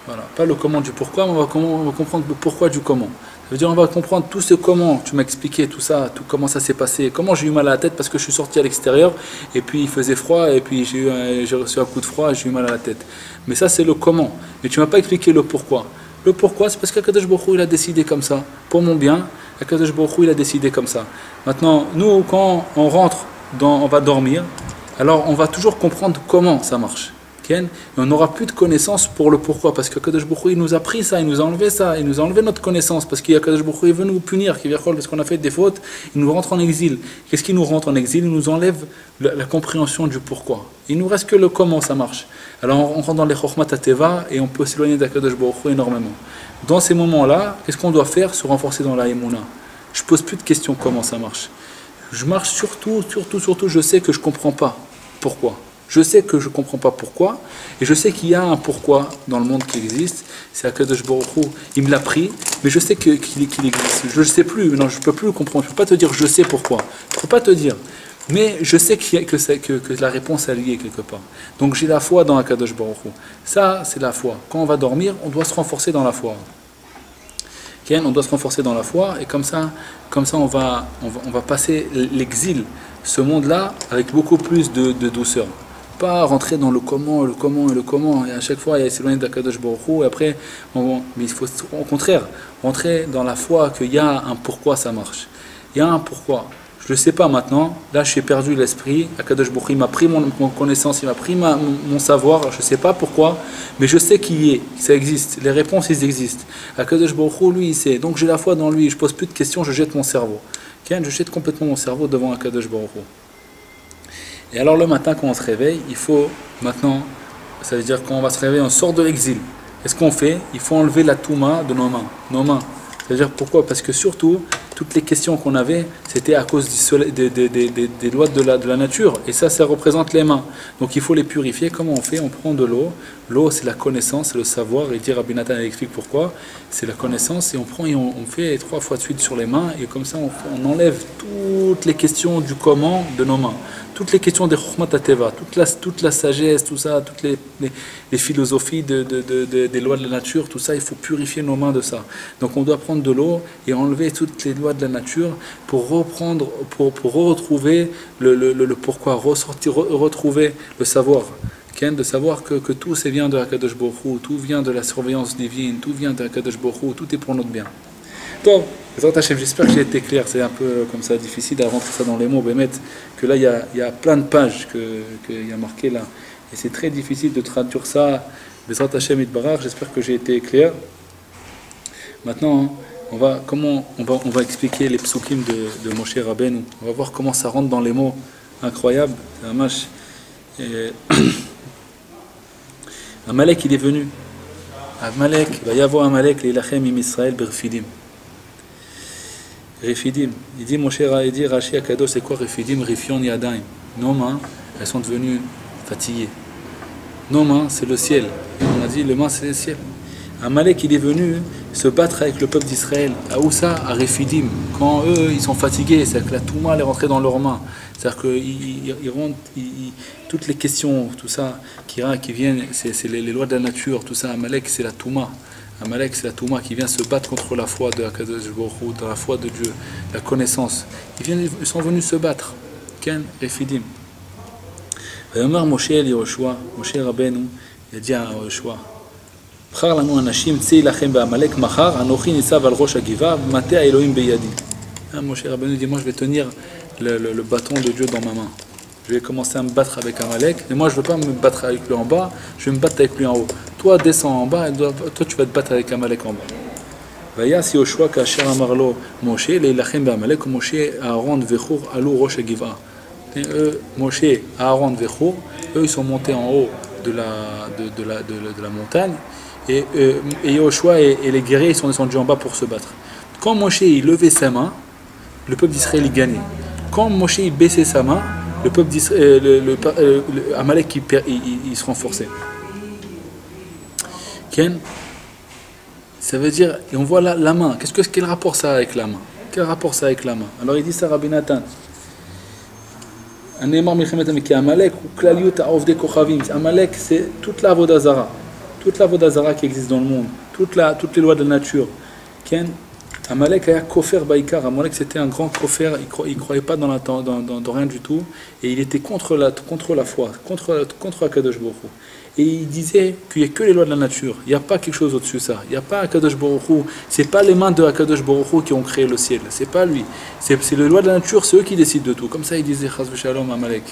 Voilà. Pas le comment du pourquoi, mais on va comprendre le pourquoi du comment. Ça veut dire on va comprendre tout ce comment, tu m'as expliqué tout ça, tout comment ça s'est passé, comment j'ai eu mal à la tête parce que je suis sorti à l'extérieur et puis il faisait froid et puis j'ai reçu un coup de froid et j'ai eu mal à la tête. Mais ça c'est le comment. Mais tu m'as pas expliqué le pourquoi. Le pourquoi c'est parce qu'Akadosh Baruch Hu il a décidé comme ça. Pour mon bien, Akadosh Baruch Hu il a décidé comme ça. Maintenant, nous quand on va dormir, alors on va toujours comprendre comment ça marche. Et on n'aura plus de connaissance pour le pourquoi, parce que Kadosh Baruch Hu, il nous a pris ça, il nous a enlevé notre connaissance, parce qu'il y a Kadosh Baruch Hu, il veut nous punir, parce qu'on a fait des fautes, il nous rentre en exil. Qu'est-ce qui nous rentre en exil? Il nous enlève la compréhension du pourquoi. Il nous reste que le comment ça marche. Alors on rentre dans les Chokhmat Teva et on peut s'éloigner d'Akadosh Baruch Hu énormément. Dans ces moments-là, qu'est-ce qu'on doit faire? Se renforcer dans la Emouna. Je pose plus de questions comment ça marche. Je marche surtout, je sais que je ne comprends pas pourquoi. Je sais que je ne comprends pas pourquoi, et je sais qu'il y a un pourquoi dans le monde qui existe. C'est Akadosh Baruch Hu, il me l'a pris, mais je sais qu'il existe. Je ne sais plus, non, je ne peux plus le comprendre. Je ne peux pas te dire je sais pourquoi. Je ne peux pas te dire. Mais je sais que la réponse est liée quelque part. Donc j'ai la foi dans Akadosh Baruch Hu. Ça, c'est la foi. Quand on va dormir, on doit se renforcer dans la foi. On doit se renforcer dans la foi, et comme ça on va passer l'exil, ce monde-là, avec beaucoup plus de douceur. Pas rentrer dans le comment, et à chaque fois il y a s'éloigner d'Akadosh Baruch Hu, et après, mais il faut au contraire rentrer dans la foi qu'il y a un pourquoi ça marche. Il y a un pourquoi. Je ne le sais pas maintenant, là je suis perdu l'esprit, Akadosh Baruch Hu m'a pris mon connaissance, il m'a pris mon savoir, je ne sais pas pourquoi, mais je sais qu'il y est, que ça existe, les réponses ils existent. Akadosh Baruch Hu, lui il sait, donc j'ai la foi dans lui, je ne pose plus de questions, je jette mon cerveau. Je jette complètement mon cerveau devant Akadosh Baruch Hu. Et alors le matin quand on se réveille, il faut maintenant, ça veut dire quand on va se réveiller, on sort de l'exil. Qu'est-ce qu'on fait? Il faut enlever la touma de nos mains. C'est-à-dire pourquoi? Parce que surtout, toutes les questions qu'on avait, c'était à cause des lois de la nature. Et ça représente les mains. Donc il faut les purifier. Comment on fait? On prend de l'eau. L'eau, c'est la connaissance, c'est le savoir. Et dit Rabbi Nathan explique pourquoi. C'est la connaissance. Et on prend et on fait 3 fois de suite sur les mains. Et comme ça, on enlève toutes les questions du comment de nos mains. Toutes les questions des Chokhmat Teva, toute la sagesse, tout ça, toutes les philosophies des lois de la nature, tout ça, il faut purifier nos mains de ça. Donc on doit prendre de l'eau et enlever toutes les lois de la nature pour retrouver le pourquoi, retrouver le savoir. De savoir que tout vient de Akadosh Baruch Hu, tout vient de la surveillance divine, tout vient de Akadosh Baruch Hu, tout est pour notre bien. Donc, j'espère que j'ai été clair, c'est un peu comme ça difficile à rentrer ça dans les mots, Bémet, que là il y a plein de pages qu'il y a marqué là, et c'est très difficile de traduire ça, j'espère que j'ai été clair. Maintenant, on va expliquer les psukim de Moshe Rabbeinu, on va voir comment ça rentre dans les mots, incroyable, c'est un match, Et Amalek, il est venu. Amalek, va y avoir Amalek, les Lachem im Israël, Refidim. Refidim. Il dit, mon cher, il dit, Rashi Akadosh, c'est quoi Refidim? Rifion Yadaim. Nos mains, elles sont devenues fatiguées. Nos mains, c'est le ciel. Et on a dit, les mains, c'est le ciel. Amalek, il est venu se battre avec le peuple d'Israël. À où ça? À Refidim. Quand eux, ils sont fatigués, c'est que la Touma est rentrée dans leurs mains. C'est-à-dire qu'ils rentrent, toutes les questions, tout ça, qui viennent, c'est les lois de la nature, tout ça. Amalek, c'est la Touma. Amalek, c'est la Touma qui vient se battre contre la foi de Akadosh Baruch Hu, dans la foi de Dieu, la connaissance. Ils sont venus se battre. Ken, Refidim. Moshe Rabbeinu, il a dit à Yoshua, בחר לנו אנשים צא לכם בעמלק מחר, אנוכי ניצב על ראש הגבעה, מטה האלוהים בידי. Moshe Rabbeinu dit, moi je vais tenir le bâton de Dieu dans ma main. Je vais commencer à me battre avec Amalek, mais moi je ne veux pas me battre avec lui en bas, je vais me battre avec lui en haut. Toi descends en bas, et toi tu vas te battre avec Amalek en bas. ויעש יהושע כאשר אמר לו משה להילחם בעמלק, ומשה אהרון וחור עלו ראש הגבעה. Moshe, Aaron, Vechur, eux ils sont montés en haut de la montagne, et Yoshua et les guerriers ils sont descendus en bas pour se battre. Quand Moshe il levait sa main, le peuple d'Israël il gagnait. Quand Moshe il baissait sa main, le peuple d'Israël, Amalek il se renforçait. Ken, ça veut dire, et on voit la main. Quel rapport ça a avec la main? Quel rapport ça a avec la main? Alors il dit ça Rabbi Nathan. Amalek, c'est toute la avoda zara. Toute la avoda zara qui existe dans le monde. Toutes les lois de la nature. Amalek a kofer baikar. Amalek c'était un grand kofer. Il ne croyait pas dans rien du tout. Et il était contre la foi, contre Akadosh Baruch Hu. Et il disait qu'il n'y a que les lois de la nature. Il n'y a pas quelque chose au-dessus de ça. Il n'y a pas Akadosh Baruch Hu. Ce n'est pas les mains de Akadosh Baruch Hu qui ont créé le ciel. Ce n'est pas lui. C'est les lois de la nature, c'est eux qui décident de tout. Comme ça, il disait Chas v'Shalom Amalek.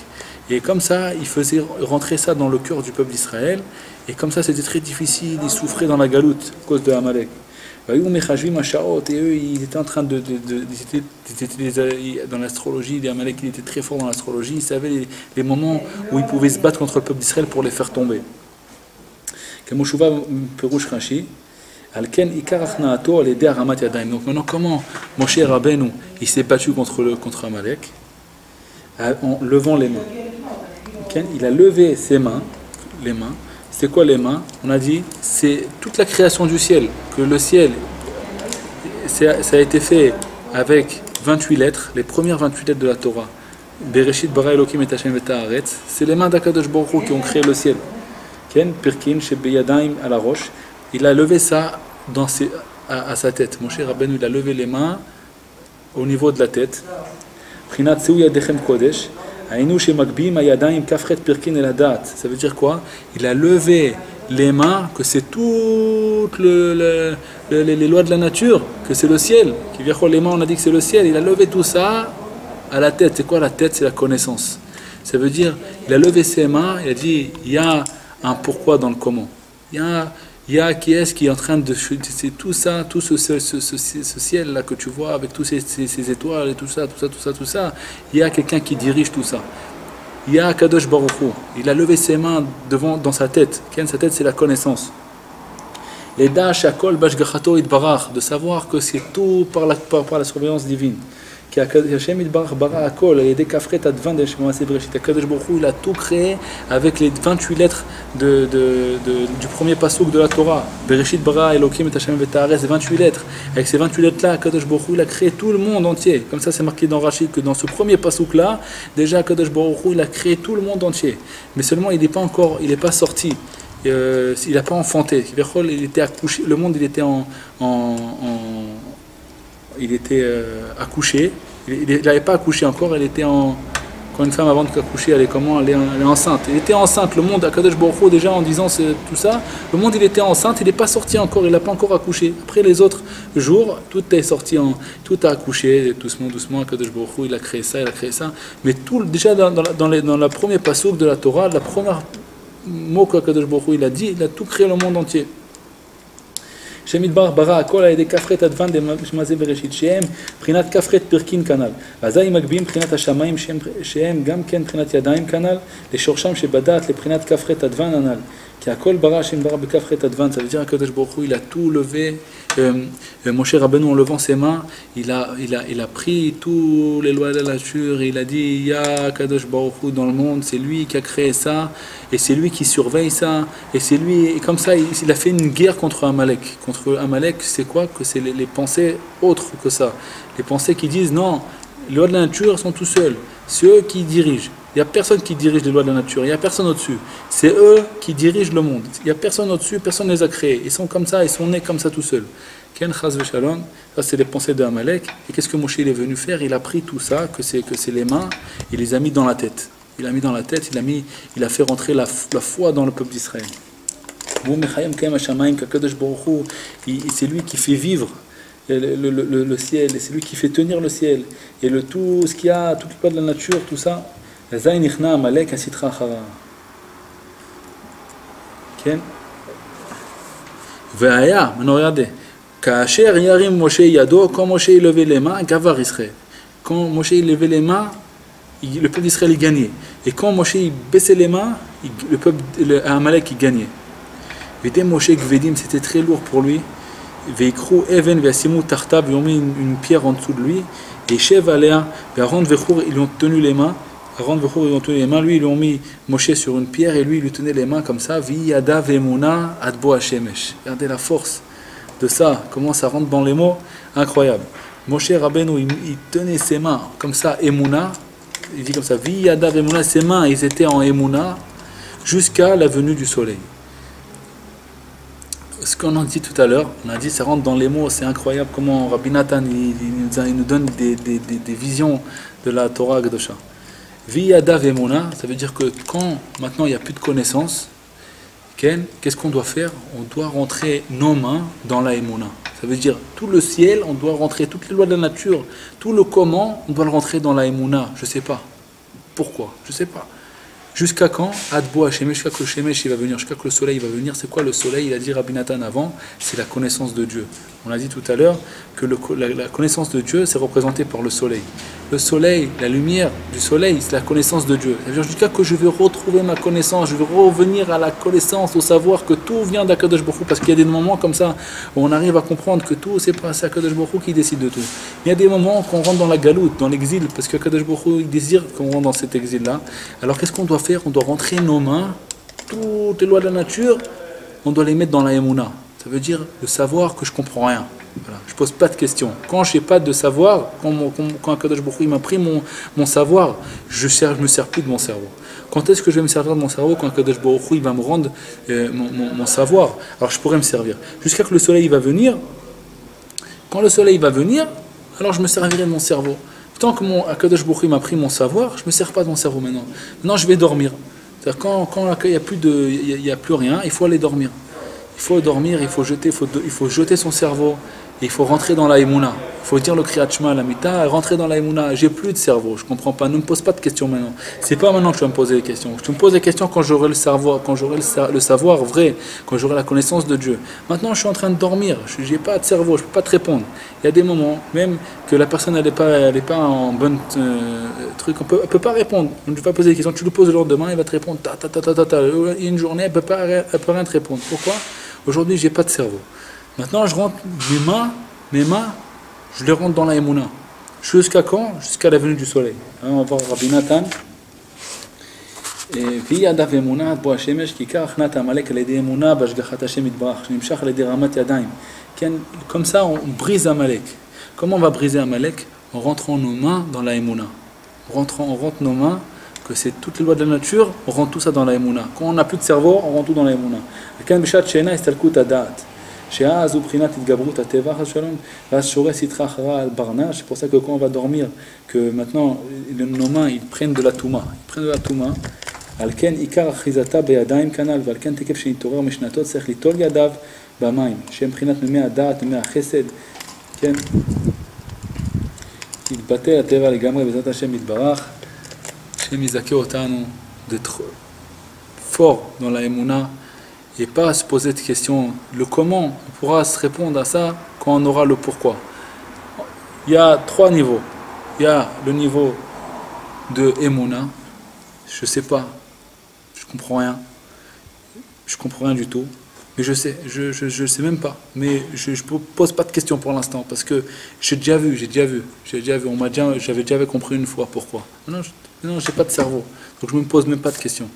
Et comme ça, il faisait rentrer ça dans le cœur du peuple d'Israël. Et comme ça, c'était très difficile. Ils souffraient dans la galoute à cause de Amalek. Et eux, ils étaient en train de dans l'astrologie, les Amalek, ils étaient très forts dans l'astrologie, ils savaient les moments où ils pouvaient se battre contre le peuple d'Israël pour les faire tomber. Donc maintenant, comment Moshe Rabbeinu il s'est battu contre Amalek? En levant les mains. Il a levé ses mains, les mains. C'est quoi les mains? On a dit, c'est toute la création du ciel. Que le ciel, ça a été fait avec 28 lettres, les premières 28 lettres de la Torah. Bereshit bara Elokim et Hashem et Haaretz. C'est les mains d'Akadosh Baruch Hu qui ont créé le ciel. Ken Pirkin Shebeyadaim à la roche. Il a levé ça à sa tête. Moshe Rabbeinu, il a levé les mains au niveau de la tête. Prinat Seu Yadechem Kodesh. Ça veut dire quoi? Il a levé les mains, que c'est toutes les lois de la nature, que c'est le ciel. Les mains, on a dit que c'est le ciel. Il a levé tout ça à la tête. C'est quoi la tête? C'est la connaissance. Ça veut dire, il a levé ses mains, il a dit, il y a un pourquoi dans le comment. Il y a qui est en train de... C'est tout ça, tout ce ciel-là que tu vois, avec toutes ces étoiles et tout ça. Il y a quelqu'un qui dirige tout ça. Il y a Kadosh Baruch Hu. Il a levé ses mains dans sa tête. Sa tête, c'est la connaissance. Et de savoir que c'est tout par la surveillance divine. Kadosh Baruch Hu, il a tout créé avec les 28 lettres du premier pasouk de la Torah. Bereshit bara Elokim et Hashem et Haaretz, 28 lettres. Avec ces 28 lettres-là, Kadosh Baruch Hu, il a créé tout le monde entier. Comme ça, c'est marqué dans Rashi que dans ce premier pasouk-là, déjà Kadosh Baruch Hu, il a créé tout le monde entier. Mais seulement, il n'est pas sorti. Il n'a pas enfanté. Il était accouché. Le monde, il était accouché. Il n'avait pas accouché encore, elle était quand une femme avant d'accoucher, elle est enceinte. Il était enceinte, le monde, à Kadosh Baruch Hu, déjà en disant tout ça, le monde il était enceinte, il n'est pas sorti encore, il n'a pas encore accouché. Après les autres jours, tout est sorti, tout a accouché, doucement, Kadosh Baruch Hu, il a créé ça. Mais déjà dans la première pasouk de la Torah, la première mot que Kadosh Baruch Hu, il a dit, il a tout créé le monde entier. השם יתברך ברא הכל על ידי כפרת אדוון דמה זה בראשית, שהם מבחינת כפרת פרקין כנ"ל. ואזי מגביהים מבחינת השמיים שהם גם כן מבחינת ידיים כנ"ל, לשורשם שבדעת לבחינת כפרת אדוון הנ"ל. כי הכל ברא השם ברא בכפרת אדוון, ça veut dire הקדוש ברוך הוא il a tout levé, Moshe Rabbeinu en levant ses mains, il a pris tous les lois de la nature, il a dit Ya Kadosh Baruch Hu dans le monde, c'est lui qui a créé ça, et c'est lui qui surveille ça, et c'est lui, et comme ça il a fait une guerre contre Amalek. Contre Amalek, c'est quoi? Que c'est les pensées autres que ça, les pensées qui disent non, les lois de la nature sont tout seuls, c'est eux qui dirigent. Il n'y a personne qui dirige les lois de la nature, il n'y a personne au-dessus. C'est eux qui dirigent le monde. Il n'y a personne au-dessus, personne ne les a créés. Ils sont comme ça, ils sont nés comme ça tout seuls. Ken chaz v'shalom, ça c'est les pensées de Amalek. Et qu'est-ce que Moshe il est venu faire? Il a pris tout ça, que c'est les mains, il les a mis dans la tête. Il a mis dans la tête, il a fait rentrer la foi dans le peuple d'Israël. C'est lui qui fait vivre le ciel, et c'est lui qui fait tenir le ciel. Et tout ce qu'il y a, toutes les lois de la nature, tout ça. אזי נכנע עמלק הסטרה אחריו. כן? והיה, מנוריאדה, כאשר ירים משה ידו, quand Moshe il levait les mains, גבר ישראל. Quand Moshe il levait les mains, le peuple d'Israël il gagnait. Et quand Moshe il baissait les mains, Amalek il gagnait. Vite Moshe Gvedim, c'était très lourd pour lui. Veikru even veasimu tartab, ils ont mis une pierre en dessous de lui. Et Shev Aléa, Aaron Vechur, ils lui ont tenu les mains. Aaron Vechur, ils ont tenu les mains. Lui, ils ont mis Moshe sur une pierre et lui, il lui tenait les mains comme ça. Viyada vemuna adbo hashemesh. Regardez la force de ça, comment ça rentre dans les mots. Incroyable. Moshe Rabbeinu, il tenait ses mains comme ça, emuna. Il dit comme ça, Viyada vemuna, ses mains, ils étaient en emuna jusqu'à la venue du soleil. Ce qu'on a dit tout à l'heure, on a dit ça rentre dans les mots, c'est incroyable comment Rabbi Nathan il nous donne des visions de la Torah Kedosha. Viyada vemuna, ça veut dire que quand maintenant il n'y a plus de connaissances, qu'est-ce qu'on doit faire? On doit rentrer nos mains dans la emuna. Ça veut dire tout le ciel, on doit rentrer toutes les lois de la nature, tout le comment, on doit le rentrer dans la emuna. Je ne sais pas. Pourquoi? Je ne sais pas. Jusqu'à quand? Adbo Hashemesh, jusqu'à que le Shemesh il va venir, jusqu'à que le soleil va venir. C'est quoi le soleil? Il a dit Rabbi Nathan avant, c'est la connaissance de Dieu. On a dit tout à l'heure que la connaissance de Dieu, c'est représenté par le soleil. Le soleil, la lumière du soleil, c'est la connaissance de Dieu. C'est-à-dire jusqu'à que je vais retrouver ma connaissance, je vais revenir à la connaissance, au savoir que tout vient d'Akadosh Baruch Hu, parce qu'il y a des moments comme ça où on arrive à comprendre que tout, c'est pas Akadosh Baruch Hu qui décide de tout. Il y a des moments qu'on rentre dans la galoute, dans l'exil, parce qu'Akadosh Baruch Hu, il désire qu'on rentre dans cet exil-là. Alors qu'est-ce qu'on doit faire? On doit rentrer nos mains, toutes les lois de la nature, on doit les mettre dans la Emouna. Ça veut dire le savoir que je comprends rien. Voilà. Je ne pose pas de questions. Quand je n'ai pas de savoir, quand Akadosh Baruch Hu il m'a pris mon savoir, je ne me sers plus de mon cerveau. Quand est-ce que je vais me servir de mon cerveau? Quand Akadosh Baruch Hu il va me rendre mon savoir. Alors je pourrais me servir. Jusqu'à que le soleil va venir. Quand le soleil va venir, alors je me servirai de mon cerveau. Tant que Akadosh Baruch Hu m'a pris mon savoir, je ne me sers pas de mon cerveau maintenant. Maintenant je vais dormir. C'est-à-dire quand il n'y a plus rien, il faut aller dormir. Il faut dormir, il faut jeter son cerveau, et il faut rentrer dans la Emouna. Il faut dire le Kriyat Shema à la Mita, rentrer dans la Emouna. J'ai plus de cerveau, je ne comprends pas, ne me pose pas de questions maintenant. C'est pas maintenant que tu vas me poser des questions. Tu me poses des questions quand j'aurai le savoir, le savoir vrai, quand j'aurai la connaissance de Dieu. Maintenant, je suis en train de dormir, je n'ai pas de cerveau, je ne peux pas te répondre. Il y a des moments, même que la personne n'est pas en bonne truc, elle ne peut pas répondre. On ne peut pas poser des questions. Tu lui poses le lendemain, il va te répondre. Il y a une journée, elle ne peut rien te répondre. Pourquoi? Aujourd'hui, je n'ai pas de cerveau. Maintenant, je rentre mes mains, je les rentre dans la Emouna. Jusqu'à quand? Jusqu'à la venue du soleil. On va voir Rabbi Nathan. וידע ואמונה עד בוא השמש כי כך נת עמלק על ידי אמונה בהשגחת השם יתברך שנמשך על ידי רמת ידיים. Comme ça on brise Amalek. Comment on va briser Amalek? En rentrant nos mains dans la Emouna. On rentre nos mains, que c'est toutes les lois de la nature, on rentre tout ça dans la Emouna. Quand on n'a plus de cerveau, on rentre tout dans la Emouna. וכאן בשעת שינה הסתלקות הדעת. שאז הוא בחינת התגברות הטבע, חס ושלום, ואז שורש סטרה אחרה על ברנש. C'est pour ça que quand on va dormir, que maintenant nos mains ils prennent de la touma. Ils prennent de la touma. על כן עיקר אחיזתה בידיים כנ"ל, ועל כן תקף שנתעורר משנתו צריך ליטול ידיו במים, שהם מבחינת מימי הדעת, מימי החסד, כן? יתבטא הטבע לגמרי בעזרת השם יתברך, השם יזכה אותנו d'être fort dans la émouna et pas se poser de questions. Le comment, on pourra se répondre à ça quand on aura le pourquoi. Il y a trois niveaux. Il y a le niveau de Emouna, je sais pas, je comprends rien, du tout, mais je sais même pas, mais je pose pas de questions pour l'instant parce que j'avais déjà compris une fois pourquoi. Non, j'ai pas de cerveau, donc je me pose même pas de questions.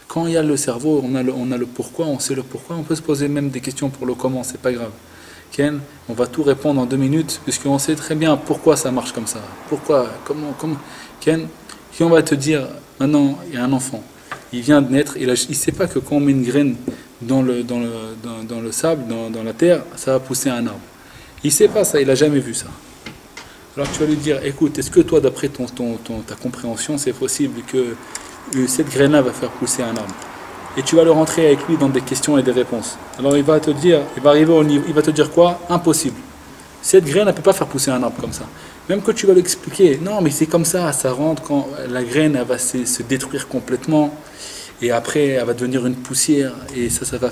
Quand il y a le cerveau, on a le pourquoi, on sait le pourquoi, on peut se poser même des questions pour le comment, c'est pas grave. Ken, on va tout répondre en 2 minutes, puisqu'on sait très bien pourquoi ça marche comme ça. Pourquoi, comment. Ken, si on va te dire, maintenant, il y a un enfant, il vient de naître, il ne sait pas que quand on met une graine dans le sable, dans la terre, ça va pousser un arbre. Il ne sait pas ça, il n'a jamais vu ça. Alors tu vas lui dire, écoute, est-ce que toi, d'après ta compréhension, c'est possible que cette graine-là va faire pousser un arbre? Et tu vas le rentrer avec lui dans des questions et des réponses. Alors il va te dire, il va arriver au niveau, il va te dire quoi? Impossible. Cette graine ne peut pas faire pousser un arbre comme ça. Même que tu vas lui expliquer, non mais c'est comme ça rentre quand la graine elle va se détruire complètement et après elle va devenir une poussière et ça va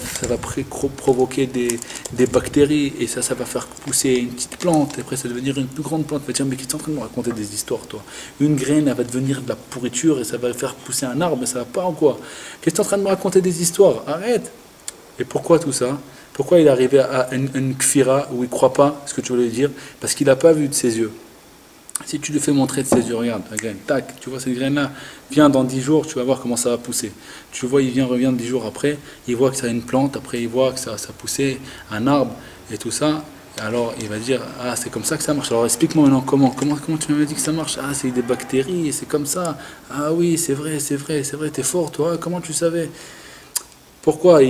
provoquer des bactéries et ça va faire pousser une petite plante et après ça va devenir une plus grande plante. Tu vas dire mais qu'est-ce que tu es en train de me raconter des histoires toi? Une graine elle va devenir de la pourriture et ça va faire pousser un arbre mais ça va pas en quoi? Qu'est-ce que tu es en train de me raconter des histoires? Arrête! Et pourquoi tout ça? Pourquoi il est arrivé à une kfira où il ne croit pas ce que tu voulais dire? Parce qu'il n'a pas vu de ses yeux. Si tu lui fais montrer de ses yeux, regarde, la graine, tac, tu vois cette graine-là, viens dans 10 jours, tu vas voir comment ça va pousser. Tu vois, revient 10 jours après, il voit que ça a une plante, après il voit que ça a poussé un arbre et tout ça. Alors il va dire, ah c'est comme ça que ça marche. Alors explique-moi maintenant comment tu m'avais dit que ça marche? Ah c'est des bactéries, c'est comme ça. Ah oui, c'est vrai, t'es fort toi, comment tu savais? Pourquoi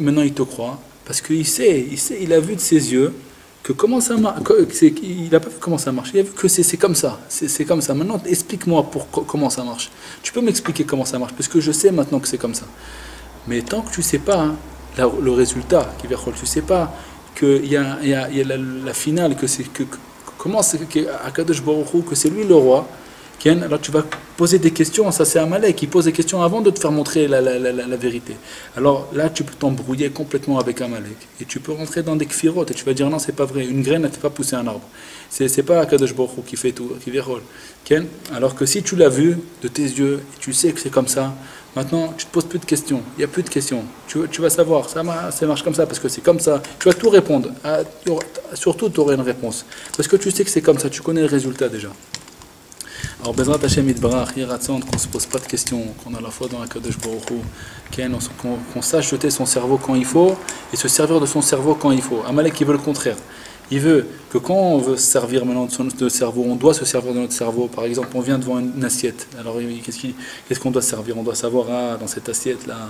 maintenant il te croit? Parce qu'il sait, il a vu de ses yeux que comment ça marche, il n'a pas vu comment ça marche, il a vu que c'est comme ça, c'est comme ça. Maintenant, explique-moi comment ça marche. Tu peux m'expliquer comment ça marche, parce que je sais maintenant que c'est comme ça. Mais tant que tu ne sais pas hein, le résultat, tu ne sais pas qu'il y a, la finale, comment c'est qu'Akadosh Baruch Hu, que c'est lui le roi. Alors tu vas poser des questions, ça c'est Amalek qui pose des questions avant de te faire montrer la vérité. Alors là tu peux t'embrouiller complètement avec Amalek et tu peux rentrer dans des kfirot et tu vas dire non c'est pas vrai, une graine ne fait pas pousser un arbre. C'est pas Akadosh Baruch Hu qui fait tout, qui vérole. Alors que si tu l'as vu de tes yeux et tu sais que c'est comme ça, maintenant tu te poses plus de questions, il n'y a plus de questions. Tu vas savoir, ça marche comme ça parce que c'est comme ça, tu vas tout répondre, surtout tu auras une réponse. Parce que tu sais que c'est comme ça, tu connais le résultat déjà. Alors, Bezrat Hashem Yitbarach, Yiratzon, qu'on ne se pose pas de questions, qu'on a la foi dans la Kadosh Baruch Hu, qu'on sache jeter son cerveau quand il faut et se servir de son cerveau quand il faut. Amalek, il veut le contraire. Il veut que quand on veut se servir maintenant de notre cerveau, on doit se servir de notre cerveau. Par exemple, on vient devant une assiette. Alors, qu'est-ce qu'on doit servir? On doit savoir, dans cette assiette-là,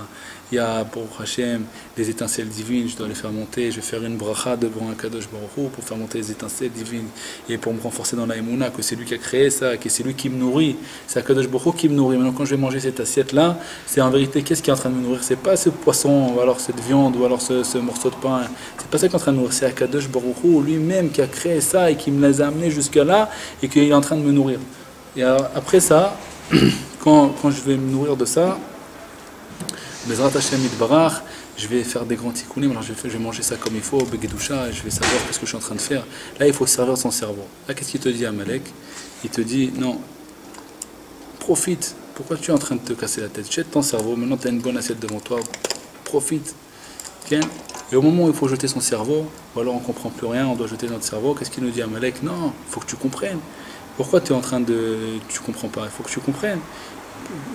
il y a pour Hachem des étincelles divines, je dois les faire monter. Je vais faire une bracha devant un Kadosh Baruch Hu pour faire monter les étincelles divines et pour me renforcer dans la Emouna, que c'est lui qui a créé ça, que c'est lui qui me nourrit. C'est un Kadosh Baruch Hu qui me nourrit. Maintenant, quand je vais manger cette assiette-là, c'est en vérité qu'est-ce qui est en train de me nourrir? C'est pas ce poisson, ou alors cette viande, ou alors ce morceau de pain. C'est pas ça qui est en train de me nourrir. C'est un Kadosh Baruch Hu lui-même qui a créé ça et qui me les a amenés jusqu'à là et qui est en train de me nourrir. Et après ça, quand je vais me nourrir de ça, Bezrat Hashem Yitbarach, je vais faire des grands tikkunim, alors je vais manger ça comme il faut, begedusha, et je vais savoir ce que je suis en train de faire. Là, il faut servir de son cerveau. Là, qu'est-ce qu'il te dit Amalek? Il te dit, non, profite. Pourquoi tu es en train de te casser la tête? Jette ton cerveau, maintenant tu as une bonne assiette devant toi, profite. Okay? Et au moment où il faut jeter son cerveau, ou alors on ne comprend plus rien, on doit jeter notre cerveau, qu'est-ce qu'il nous dit Amalek? Non, il faut que tu comprennes. Pourquoi tu es en train de... Tu ne comprends pas, il faut que tu comprennes.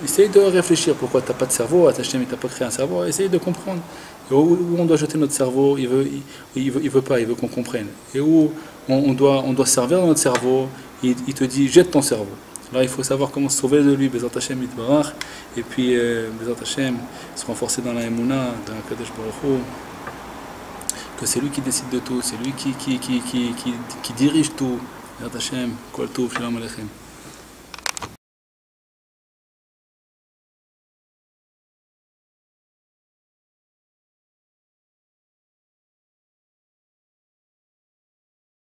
Essaye de réfléchir pourquoi tu n'as pas de cerveau, Hachem t'a pas créé un cerveau, essaye de comprendre. Et où on doit jeter notre cerveau, il veut pas, il veut qu'on comprenne. Et où on doit servir dans notre cerveau, il te dit jette ton cerveau. Là il faut savoir comment se sauver de lui, Bezrat Hashem Yitbarach, et puis Bezrat Hashem se renforcer dans la Emouna, dans la Kadosh Baruch Hu, que c'est lui qui décide de tout, c'est lui qui dirige tout. Bezrat Hashem, Kol Tov, Shalom Aleichem.